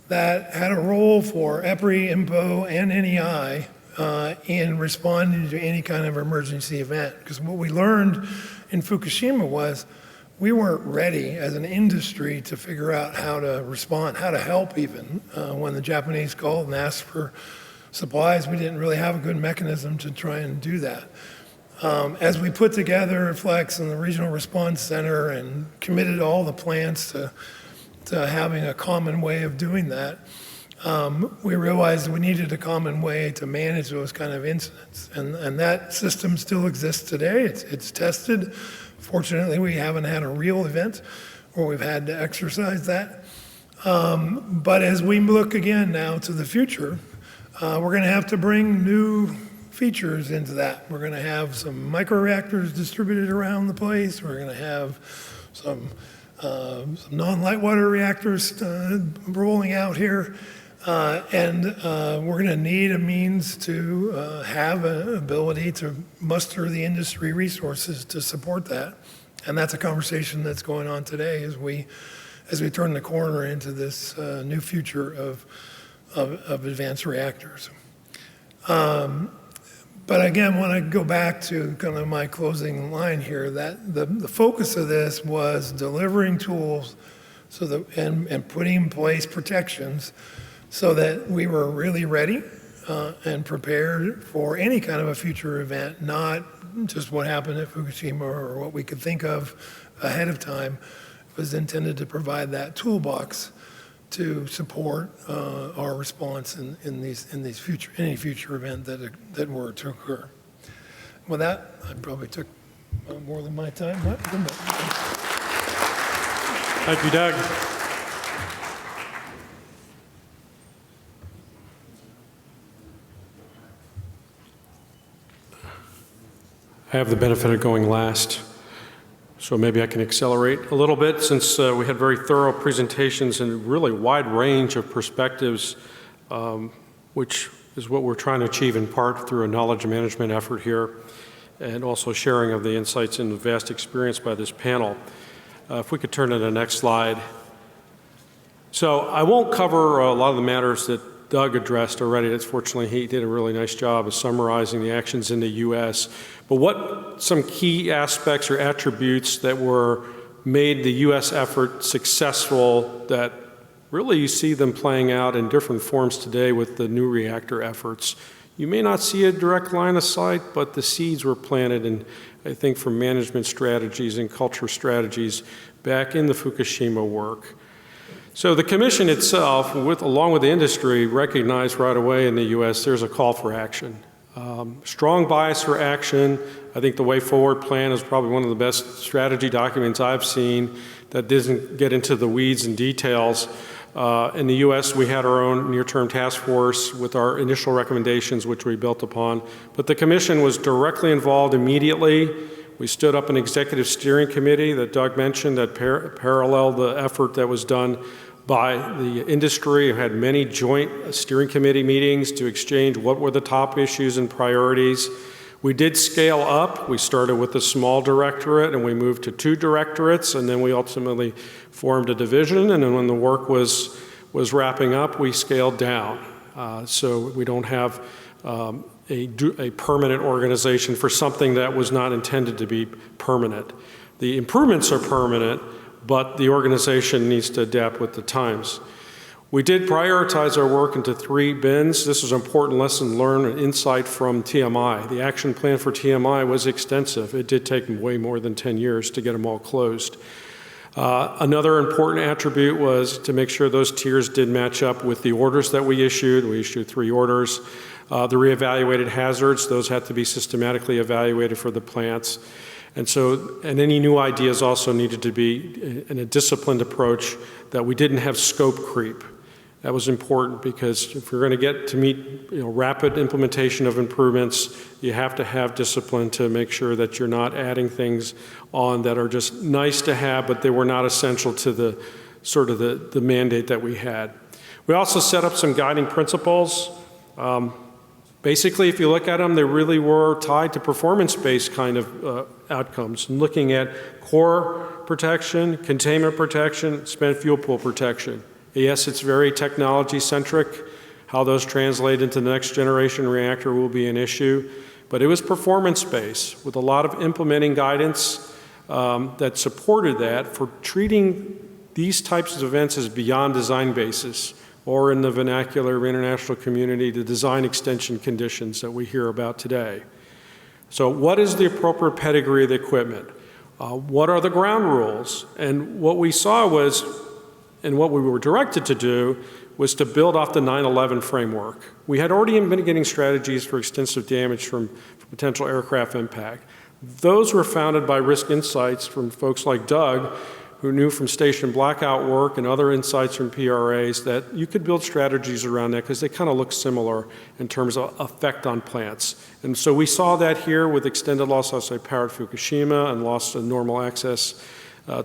that had a role for EPRI, IMPO, and NEI in responding to any kind of emergency event. Because what we learned in Fukushima was we weren't ready as an industry to figure out how to respond, how to help even. When the Japanese called and asked for supplies, we didn't really have a good mechanism to try and do that. As we put together Flex and the Regional Response Center and committed all the plants to having a common way of doing that, we realized we needed a common way to manage those kind of incidents. And that system still exists today. It's tested. Fortunately, we haven't had a real event where we've had to exercise that. But as we look again now to the future, we're going to have to bring new features into that. We're going to have some microreactors distributed around the place. We're going to have some non-light water reactors rolling out here. And we're going to need a means to have an ability to muster the industry resources to support that. And that's a conversation that's going on today as we turn the corner into this new future of advanced reactors. But again, when I go back to kind of my closing line here, that the focus of this was delivering tools so that, and putting in place protections so that we were really ready and prepared for any kind of a future event, not just what happened at Fukushima or what we could think of ahead of time. It was intended to provide that toolbox to support our response in any future event that were to occur. With that, I probably took more than my time. Thank you, Doug. I have the benefit of going last, so maybe I can accelerate a little bit since we had very thorough presentations and a really wide range of perspectives, which is what we're trying to achieve in part through a knowledge management effort here, and also sharing of the insights and the vast experience by this panel. If we could turn to the next slide. So I won't cover a lot of the matters that Doug addressed already. Fortunately, he did a really nice job of summarizing the actions in the U.S. But what some key aspects or attributes that made the U.S. effort successful that really you see them playing out in different forms today with the new reactor efforts. You may not see a direct line of sight, but the seeds were planted, and I think from management strategies and culture strategies back in the Fukushima work. So the commission itself, along with the industry, recognized right away in the U.S. there's a call for action. Strong bias for action. I think the Way Forward plan is probably one of the best strategy documents I've seen that doesn't get into the weeds and details. In the U.S., we had our own near-term task force with our initial recommendations, which we built upon. But the commission was directly involved immediately. We stood up an executive steering committee that Doug mentioned that paralleled the effort that was done by the industry. We had many joint steering committee meetings to exchange what were the top issues and priorities. We did scale up. We started with a small directorate and we moved to 2 directorates, and then we ultimately formed a division, and then when the work was wrapping up, we scaled down. So we don't have a permanent organization for something that was not intended to be permanent. the improvements are permanent, but the organization needs to adapt with the times. We did prioritize our work into 3 bins. This was an important lesson learned and insight from TMI. The action plan for TMI was extensive. It did take way more than 10 years to get them all closed. Another important attribute was to make sure those tiers did match up with the orders that we issued. We issued 3 orders. The reevaluated hazards, those had to be systematically evaluated for the plants. And any new ideas also needed to be in a disciplined approach that we didn't have scope creep. That was important because if you're going to get to meet rapid implementation of improvements, you have to have discipline to make sure that you're not adding things on that are just nice to have, but they were not essential to the sort of the mandate that we had. We also set up some guiding principles. Basically, if you look at them, they really were tied to performance-based kind of outcomes, and looking at core protection, containment protection, spent fuel pool protection. Yes, it's very technology-centric. How those translate into the next generation reactor will be an issue, but it was performance-based with a lot of implementing guidance that supported that for treating these types of events as beyond design basis, or in the vernacular of international community, the design extension conditions that we hear about today. So what is the appropriate pedigree of the equipment? What are the ground rules? And what we saw was, and what we were directed to do, was to build off the 9/11 framework. We had already been mitigating strategies for extensive damage from potential aircraft impact. Those were founded by risk insights from folks like Doug, who knew from station blackout work and other insights from PRAs that you could build strategies around that because they kind of look similar in terms of effect on plants. And so we saw that here with extended loss outside power at Fukushima and loss of normal access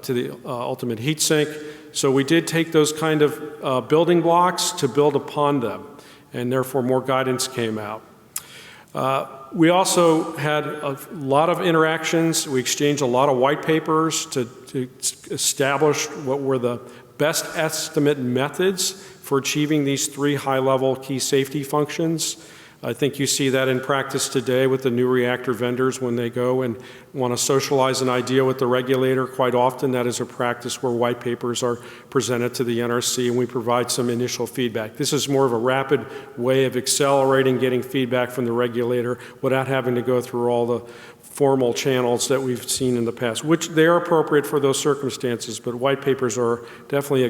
to the ultimate heat sink. So we did take those kind of building blocks to build upon them, and therefore more guidance came out. We also had a lot of interactions. We exchanged a lot of white papers to establish what were the best estimate methods for achieving these 3 high-level key safety functions. I think you see that in practice today with the new reactor vendors when they go and want to socialize an idea with the regulator. Quite often that is a practice where white papers are presented to the NRC and we provide some initial feedback. This is more of a rapid way of accelerating getting feedback from the regulator without having to go through all the formal channels that we've seen in the past, which they are appropriate for those circumstances, but white papers are definitely a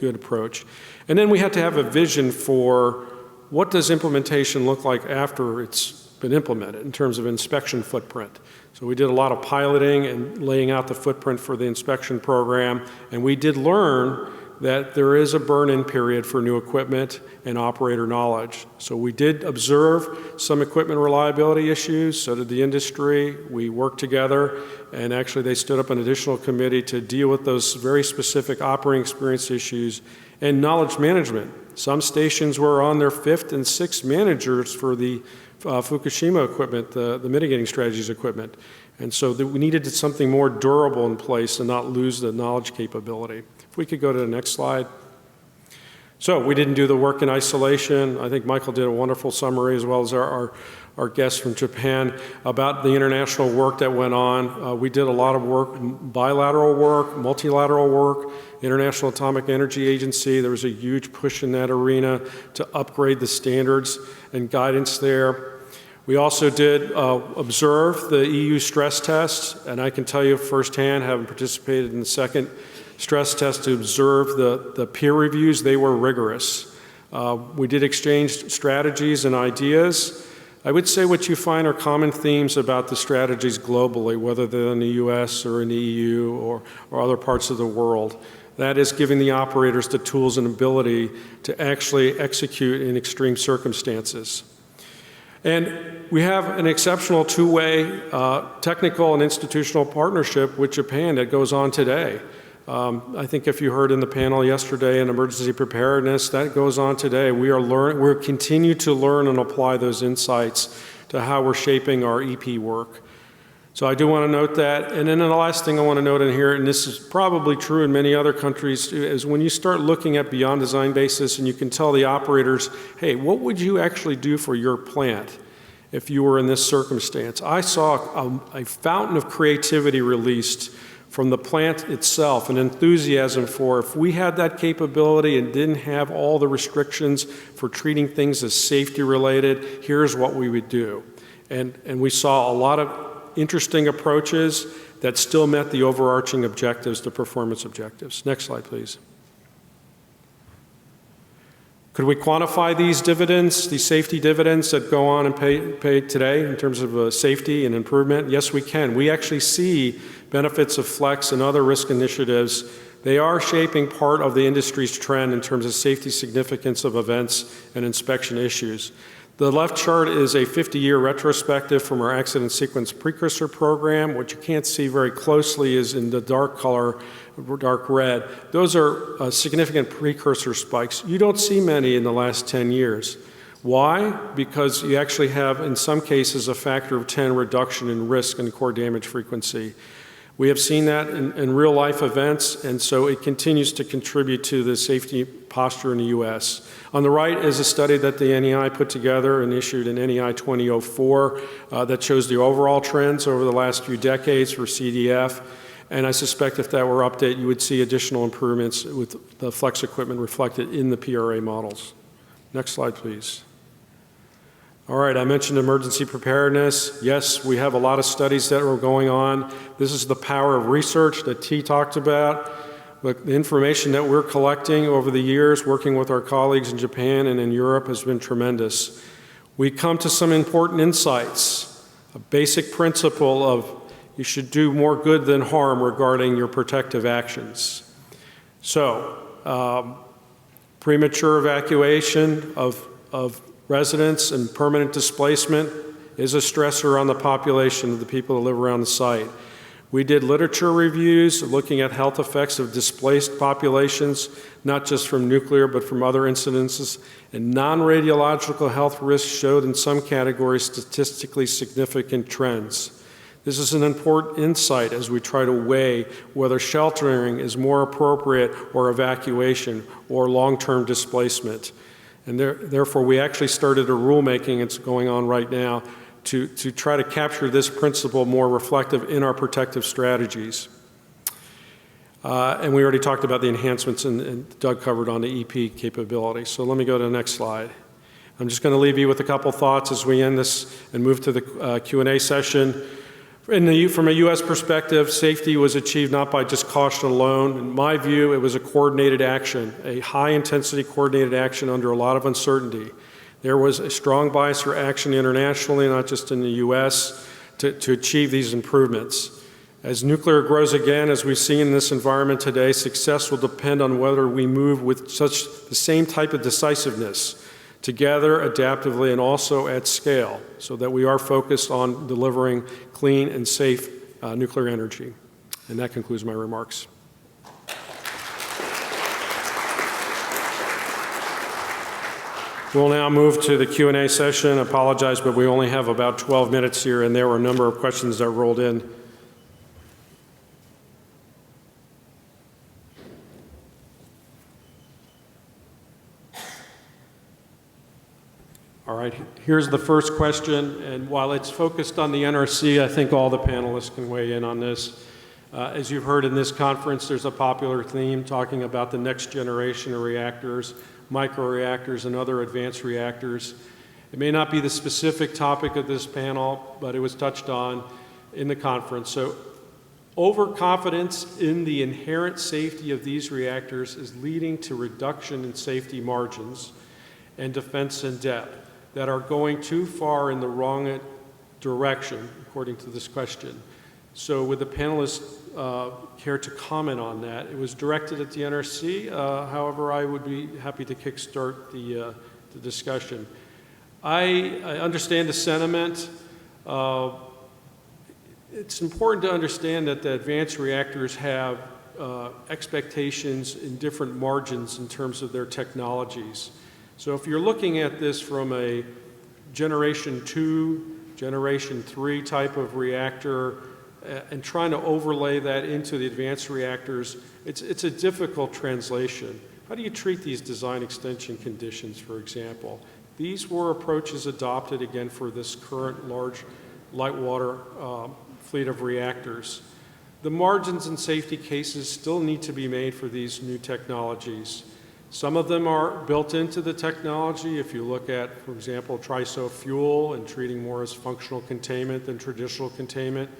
good approach. And then we had to have a vision for what does implementation look like after it's been implemented in terms of inspection footprint. So we did a lot of piloting and laying out the footprint for the inspection program, and we did learn that there is a burn-in period for new equipment and operator knowledge. So we did observe some equipment reliability issues, so did the industry. We worked together, and actually they stood up an additional committee to deal with those very specific operating experience issues and knowledge management. Some stations were on their 5th and 6th managers for the Fukushima equipment, the mitigating strategies equipment. And so we needed something more durable in place and not lose the knowledge capability. If we could go to the next slide. So we didn't do the work in isolation. I think Michael did a wonderful summary, as well as our guests from Japan, about the international work that went on. We did a lot of work, bilateral work, multilateral work, International Atomic Energy Agency. There was a huge push in that arena to upgrade the standards and guidance there. We also did observe the EU stress test, and I can tell you firsthand, having participated in the second stress test to observe the peer reviews, they were rigorous. We did exchange strategies and ideas. I would say what you find are common themes about the strategies globally, whether they're in the US or in the EU or other parts of the world. That is giving the operators the tools and ability to actually execute in extreme circumstances. And we have an exceptional 2-way technical and institutional partnership with Japan that goes on today. I think if you heard in the panel yesterday in emergency preparedness, that goes on today. We're continue to learn and apply those insights to how we're shaping our EP work. So I do want to note that. And then the last thing I want to note in here, and this is probably true in many other countries, is when you start looking at beyond design basis and you can tell the operators, hey, what would you actually do for your plant if you were in this circumstance? I saw a fountain of creativity released from the plant itself, an enthusiasm for if we had that capability and didn't have all the restrictions for treating things as safety related, here's what we would do. And we saw a lot of interesting approaches that still met the overarching objectives, the performance objectives. Next slide, please. Could we quantify these dividends, these safety dividends that go on and pay today in terms of safety and improvement? Yes, we can. We actually see benefits of FLEX and other risk initiatives. They are shaping part of the industry's trend in terms of safety significance of events and inspection issues. The left chart is a 50-year retrospective from our accident sequence precursor program. What you can't see very closely is in the dark color, dark red. Those are significant precursor spikes. You don't see many in the last 10 years. Why? Because you actually have, in some cases, a factor of 10 reduction in risk and core damage frequency. We have seen that in real-life events, and so it continues to contribute to the safety posture in the U.S. On the right is a study that the NEI put together and issued in NEI 2004 that shows the overall trends over the last few decades for CDF. And I suspect if that were updated, you would see additional improvements with the FLEX equipment reflected in the PRA models. Next slide, please. All right, I mentioned emergency preparedness. Yes, we have a lot of studies that are going on. This is the power of research that T talked about. Look, the information that we're collecting over the years, working with our colleagues in Japan and in Europe, has been tremendous. We come to some important insights. A basic principle of you should do more good than harm regarding your protective actions. So, premature evacuation of residents and permanent displacement is a stressor on the population of the people that live around the site. We did literature reviews looking at health effects of displaced populations, not just from nuclear, but from other incidences. And non-radiological health risks showed in some categories statistically significant trends. This is an important insight as we try to weigh whether sheltering is more appropriate or evacuation or long-term displacement. And therefore, we actually started a rulemaking, it's going on right now, to try to capture this principle more reflective in our protective strategies. And we already talked about the enhancements, and Doug covered on the EP capability. So let me go to the next slide. I'm just going to leave you with a couple thoughts as we end this and move to the Q&A session. From a U.S. perspective, safety was achieved not by just caution alone. In my view, it was a coordinated action, a high-intensity coordinated action under a lot of uncertainty. There was a strong bias for action internationally, not just in the U.S., to achieve these improvements. As nuclear grows again, as we see in this environment today, success will depend on whether we move with the same type of decisiveness, together, adaptively, and also at scale, so that we are focused on delivering clean and safe nuclear energy. And that concludes my remarks. We'll now move to the Q&A session. I apologize, but we only have about 12 minutes here, and there were a number of questions that rolled in. All right, here's the first question, and while it's focused on the NRC, I think all the panelists can weigh in on this. As you've heard in this conference, there's a popular theme talking about the next generation of reactors, microreactors, and other advanced reactors. It may not be the specific topic of this panel, but it was touched on in the conference. So, overconfidence in the inherent safety of these reactors is leading to reduction in safety margins and defense in depth that are going too far in the wrong direction, according to this question. So would the panelists care to comment on that? It was directed at the NRC. However, I would be happy to kickstart the discussion. I understand the sentiment. It's important to understand that the advanced reactors have expectations in different margins in terms of their technologies. So if you're looking at this from a generation 2, generation 3 type of reactor and trying to overlay that into the advanced reactors, it's a difficult translation. How do you treat these design extension conditions, for example? These were approaches adopted, again, for this current large light water fleet of reactors. The margins and safety cases still need to be made for these new technologies. Some of them are built into the technology. If you look at, for example, triso fuel and treating more as functional containment than traditional containment,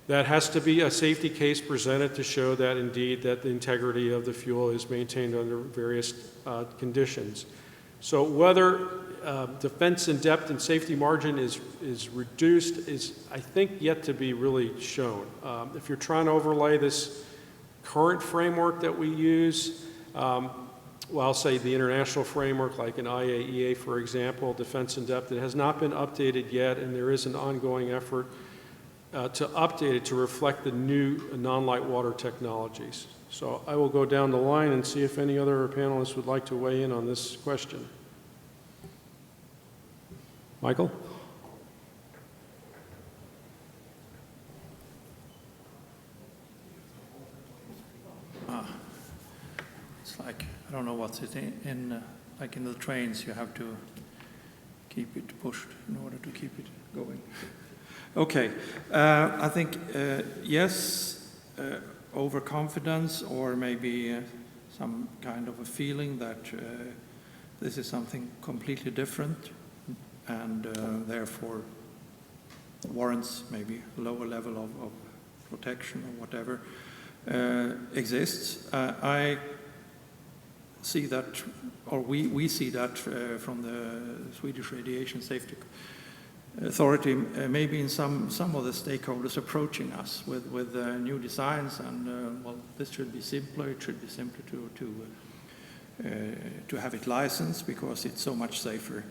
that has to be a safety case presented to show that indeed that the integrity of the fuel is maintained under various conditions. So whether defense in depth and safety margin is reduced is, I think, yet to be really shown. If you're trying to overlay this current framework that we use, well, I'll say the international framework, like in IAEA, for example, defense in depth, it has not been updated yet, and there is an ongoing effort to update it to reflect the new non-light water technologies. So I will go down the line and see if any other panelists would like to weigh in on this question. Michael? It's like, I don't know what's it in like in the trains, you have to keep it pushed in order to keep it going. Okay, I think yes, overconfidence, or maybe some kind of a feeling that this is something completely different and therefore warrants maybe a lower level of protection or whatever exists. I see that, or we see that from the Swedish Radiation Safety Authority, maybe in some of the stakeholders approaching us with new designs, and well, this should be simpler. It should be simpler to have it licensed because it's so much safer.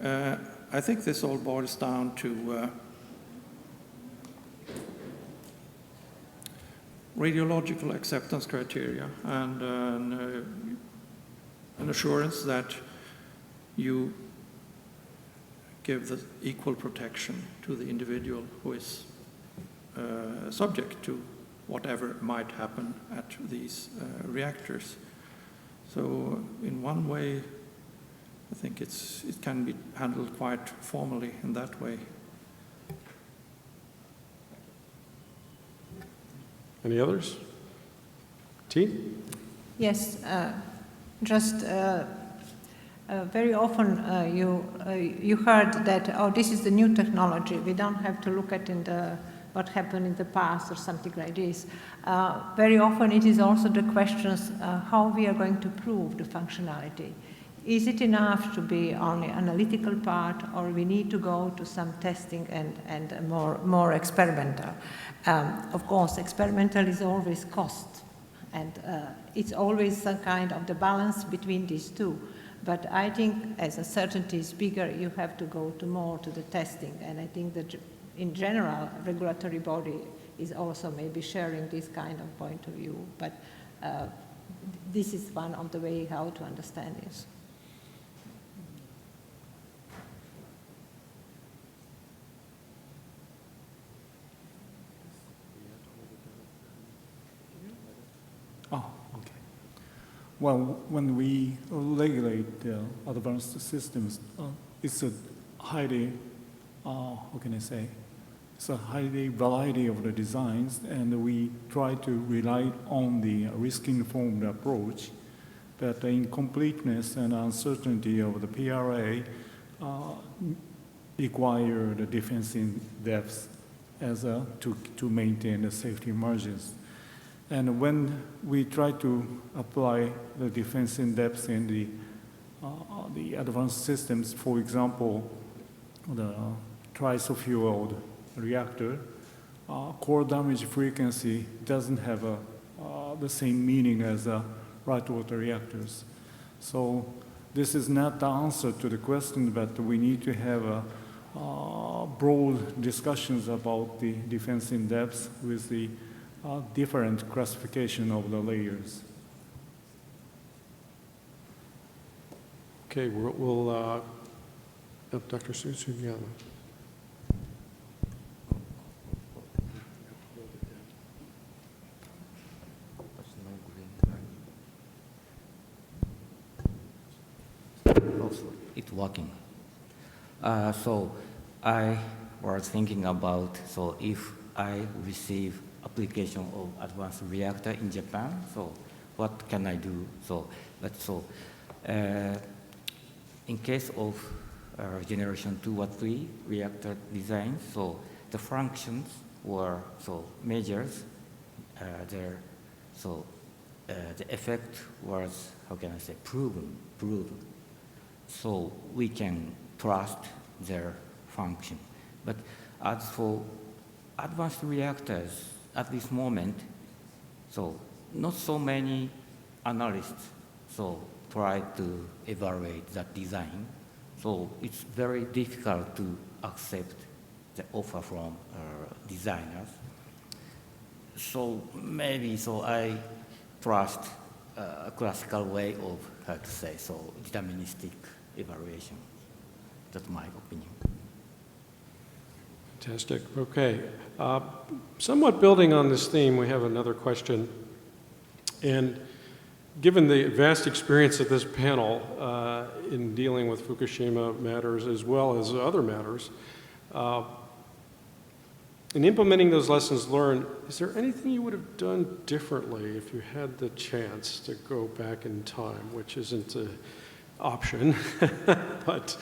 I think this all boils down to radiological acceptance criteria and an assurance that you give the equal protection to the individual who is subject to whatever might happen at these reactors. So in one way, I think it can be handled quite formally in that way. Any others? T? Yes, just very often you heard that, oh, this is the new technology. We don't have to look at what happened in the past or something like this. Very often it is also the questions how we are going to prove the functionality. Is it enough to be only analytical part, or we need to go to some testing and more experimental? Of course, experimental is always cost, and it's always some kind of the balance between these two. But I think as a certainty is bigger, you have to go more to the testing. And I think that in general, regulatory body is also maybe sharing this kind of point of view. But this is one of the way how to understand this. Oh, okay. Well, when we regulate advanced systems, it's a highly, how can I say, it's a highly variety of the designs, and we try to rely on the risk-informed approach. But the incompleteness and uncertainty of the PRA require the defense in depth as to maintain the safety margins. And when we try to apply the defense in depth in the advanced systems, for example, the triso-fueled reactor, core damage frequency doesn't have the same meaning as light water reactors. So this is not the answer to the question, but we need to have broad discussions about the defense in depth with the different classification of the layers. Okay, we'll Dr. Sugiyama. It's working. So I was thinking about, so if I receive application of advanced reactor in Japan. So what can I do? In case of generation 2 or 3 reactor design, so the functions were measures there. So the effect was, how can I say, proven. So we can trust their function. But as for advanced reactors at this moment, so not so many analysts try to evaluate that design. So it's very difficult to accept the offer from designers. So maybe I trust a classical way of, how to say, deterministic evaluation. That's my opinion. Fantastic. Okay. Somewhat building on this theme, we have another question. And given the vast experience of this panel in dealing with Fukushima matters as well as other matters, in implementing those lessons learned, is there anything you would have done differently if you had the chance to go back in time, which isn't an option, but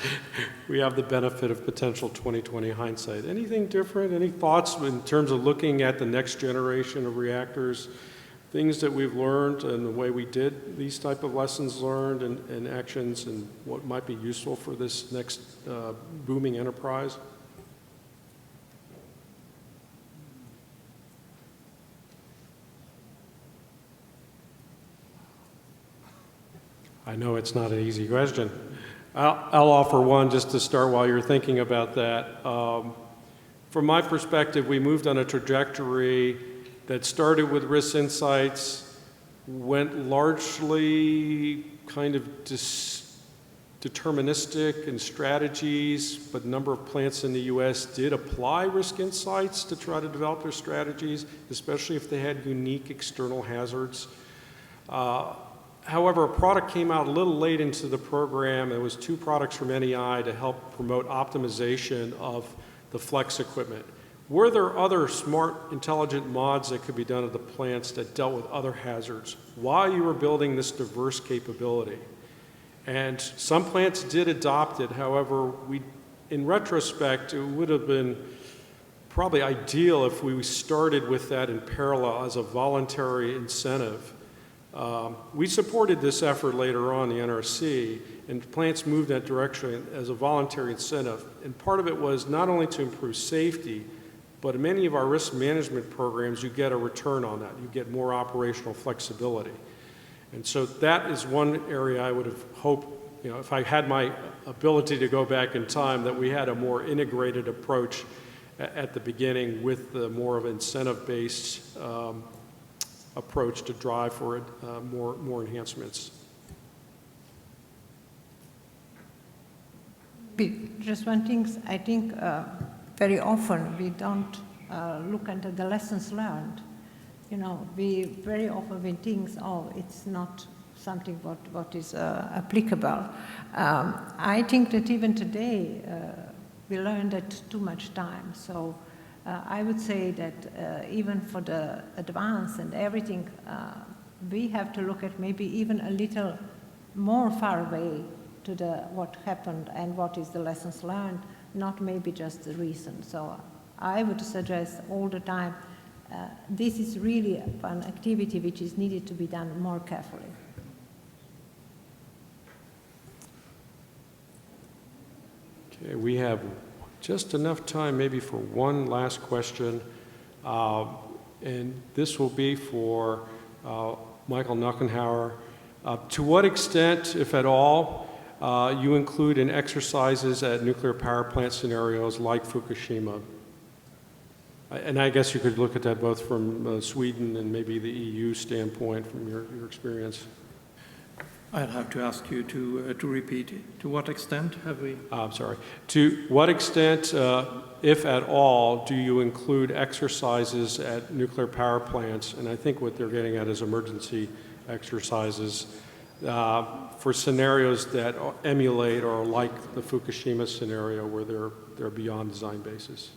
we have the benefit of potential 20/20 hindsight. Anything different? Any thoughts in terms of looking at the next generation of reactors, things that we've learned and the way we did these type of lessons learned and actions and what might be useful for this next booming enterprise? I know it's not an easy question. I'll offer one just to start while you're thinking about that. From my perspective, we moved on a trajectory that started with risk insights, went largely kind of deterministic in strategies, but a number of plants in the US did apply risk insights to try to develop their strategies, especially if they had unique external hazards. However, a product came out a little late into the program. It was 2 products from NEI to help promote optimization of the flex equipment. Were there other smart, intelligent mods that could be done at the plants that dealt with other hazards while you were building this diverse capability? And some plants did adopt it. However, in retrospect, it would have been probably ideal if we started with that in parallel as a voluntary incentive. We supported this effort later on, the NRC, and plants moved that direction as a voluntary incentive. And part of it was not only to improve safety, but in many of our risk management programs, you get a return on that. You get more operational flexibility. And so that is one area I would have hoped, if I had my ability to go back in time, that we had a more integrated approach at the beginning with the more of incentive-based approach to drive for more enhancements. Just one thing, I think very often we don't look into the lessons learned. We very often we think, it's not something what is applicable. I think that even today we learned at too much time. So I would say that even for the advance and everything, we have to look at maybe even a little more far away to what happened and what is the lessons learned, not maybe just the recent. So I would suggest all the time, this is really an activity which is needed to be done more carefully. Okay, we have just enough time maybe for one last question, and this will be for Michael Knockenhauer. To what extent, if at all, you include in exercises at nuclear power plant scenarios like Fukushima? And I guess you could look at that both from Sweden and maybe the EU standpoint from your experience. I'd have to ask you to repeat it. To what extent have we? I'm sorry. To what extent, if at all, do you include exercises at nuclear power plants? And I think what they're getting at is emergency exercises for scenarios that emulate or like the Fukushima scenario where they're beyond design basis.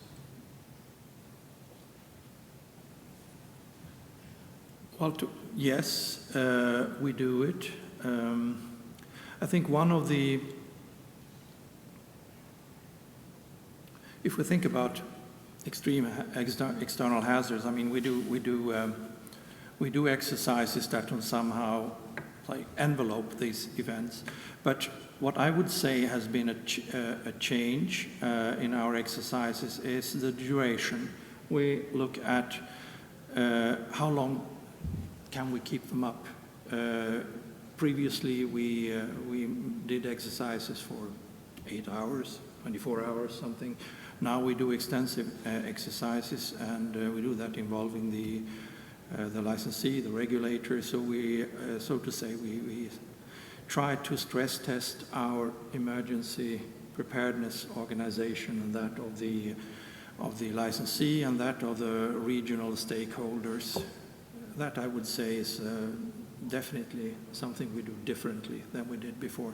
Well, yes, we do it. I think one of the, if we think about extreme external hazards, I mean, we do exercises that will somehow like envelope these events. But what I would say has been a change in our exercises is the duration. We look at how long can we keep them up. Previously, we did exercises for 8 hours, 24 hours, something. Now we do extensive exercises, and we do that involving the licensee, the regulator. So we, so to say, we try to stress test our emergency preparedness organization, and that of the licensee and that of the regional stakeholders. That, I would say, is definitely something we do differently than we did before.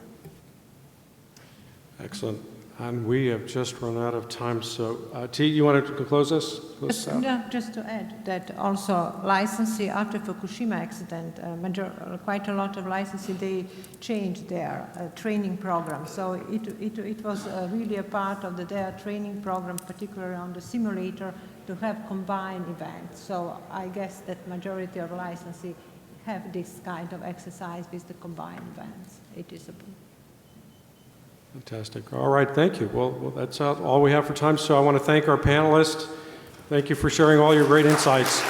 Excellent. And we have just run out of time, so T, you want to close this? No, just to add that also licensee after Fukushima accident, quite a lot of licensee, they changed their training program. So it was really a part of their training program, particularly on the simulator, to have combined events. So I guess that majority of licensee have this kind of exercise with the combined events. It is a Fantastic. All right, thank you. Well, that's all we have for time, so I want to thank our panelists. Thank you for sharing all your great insights.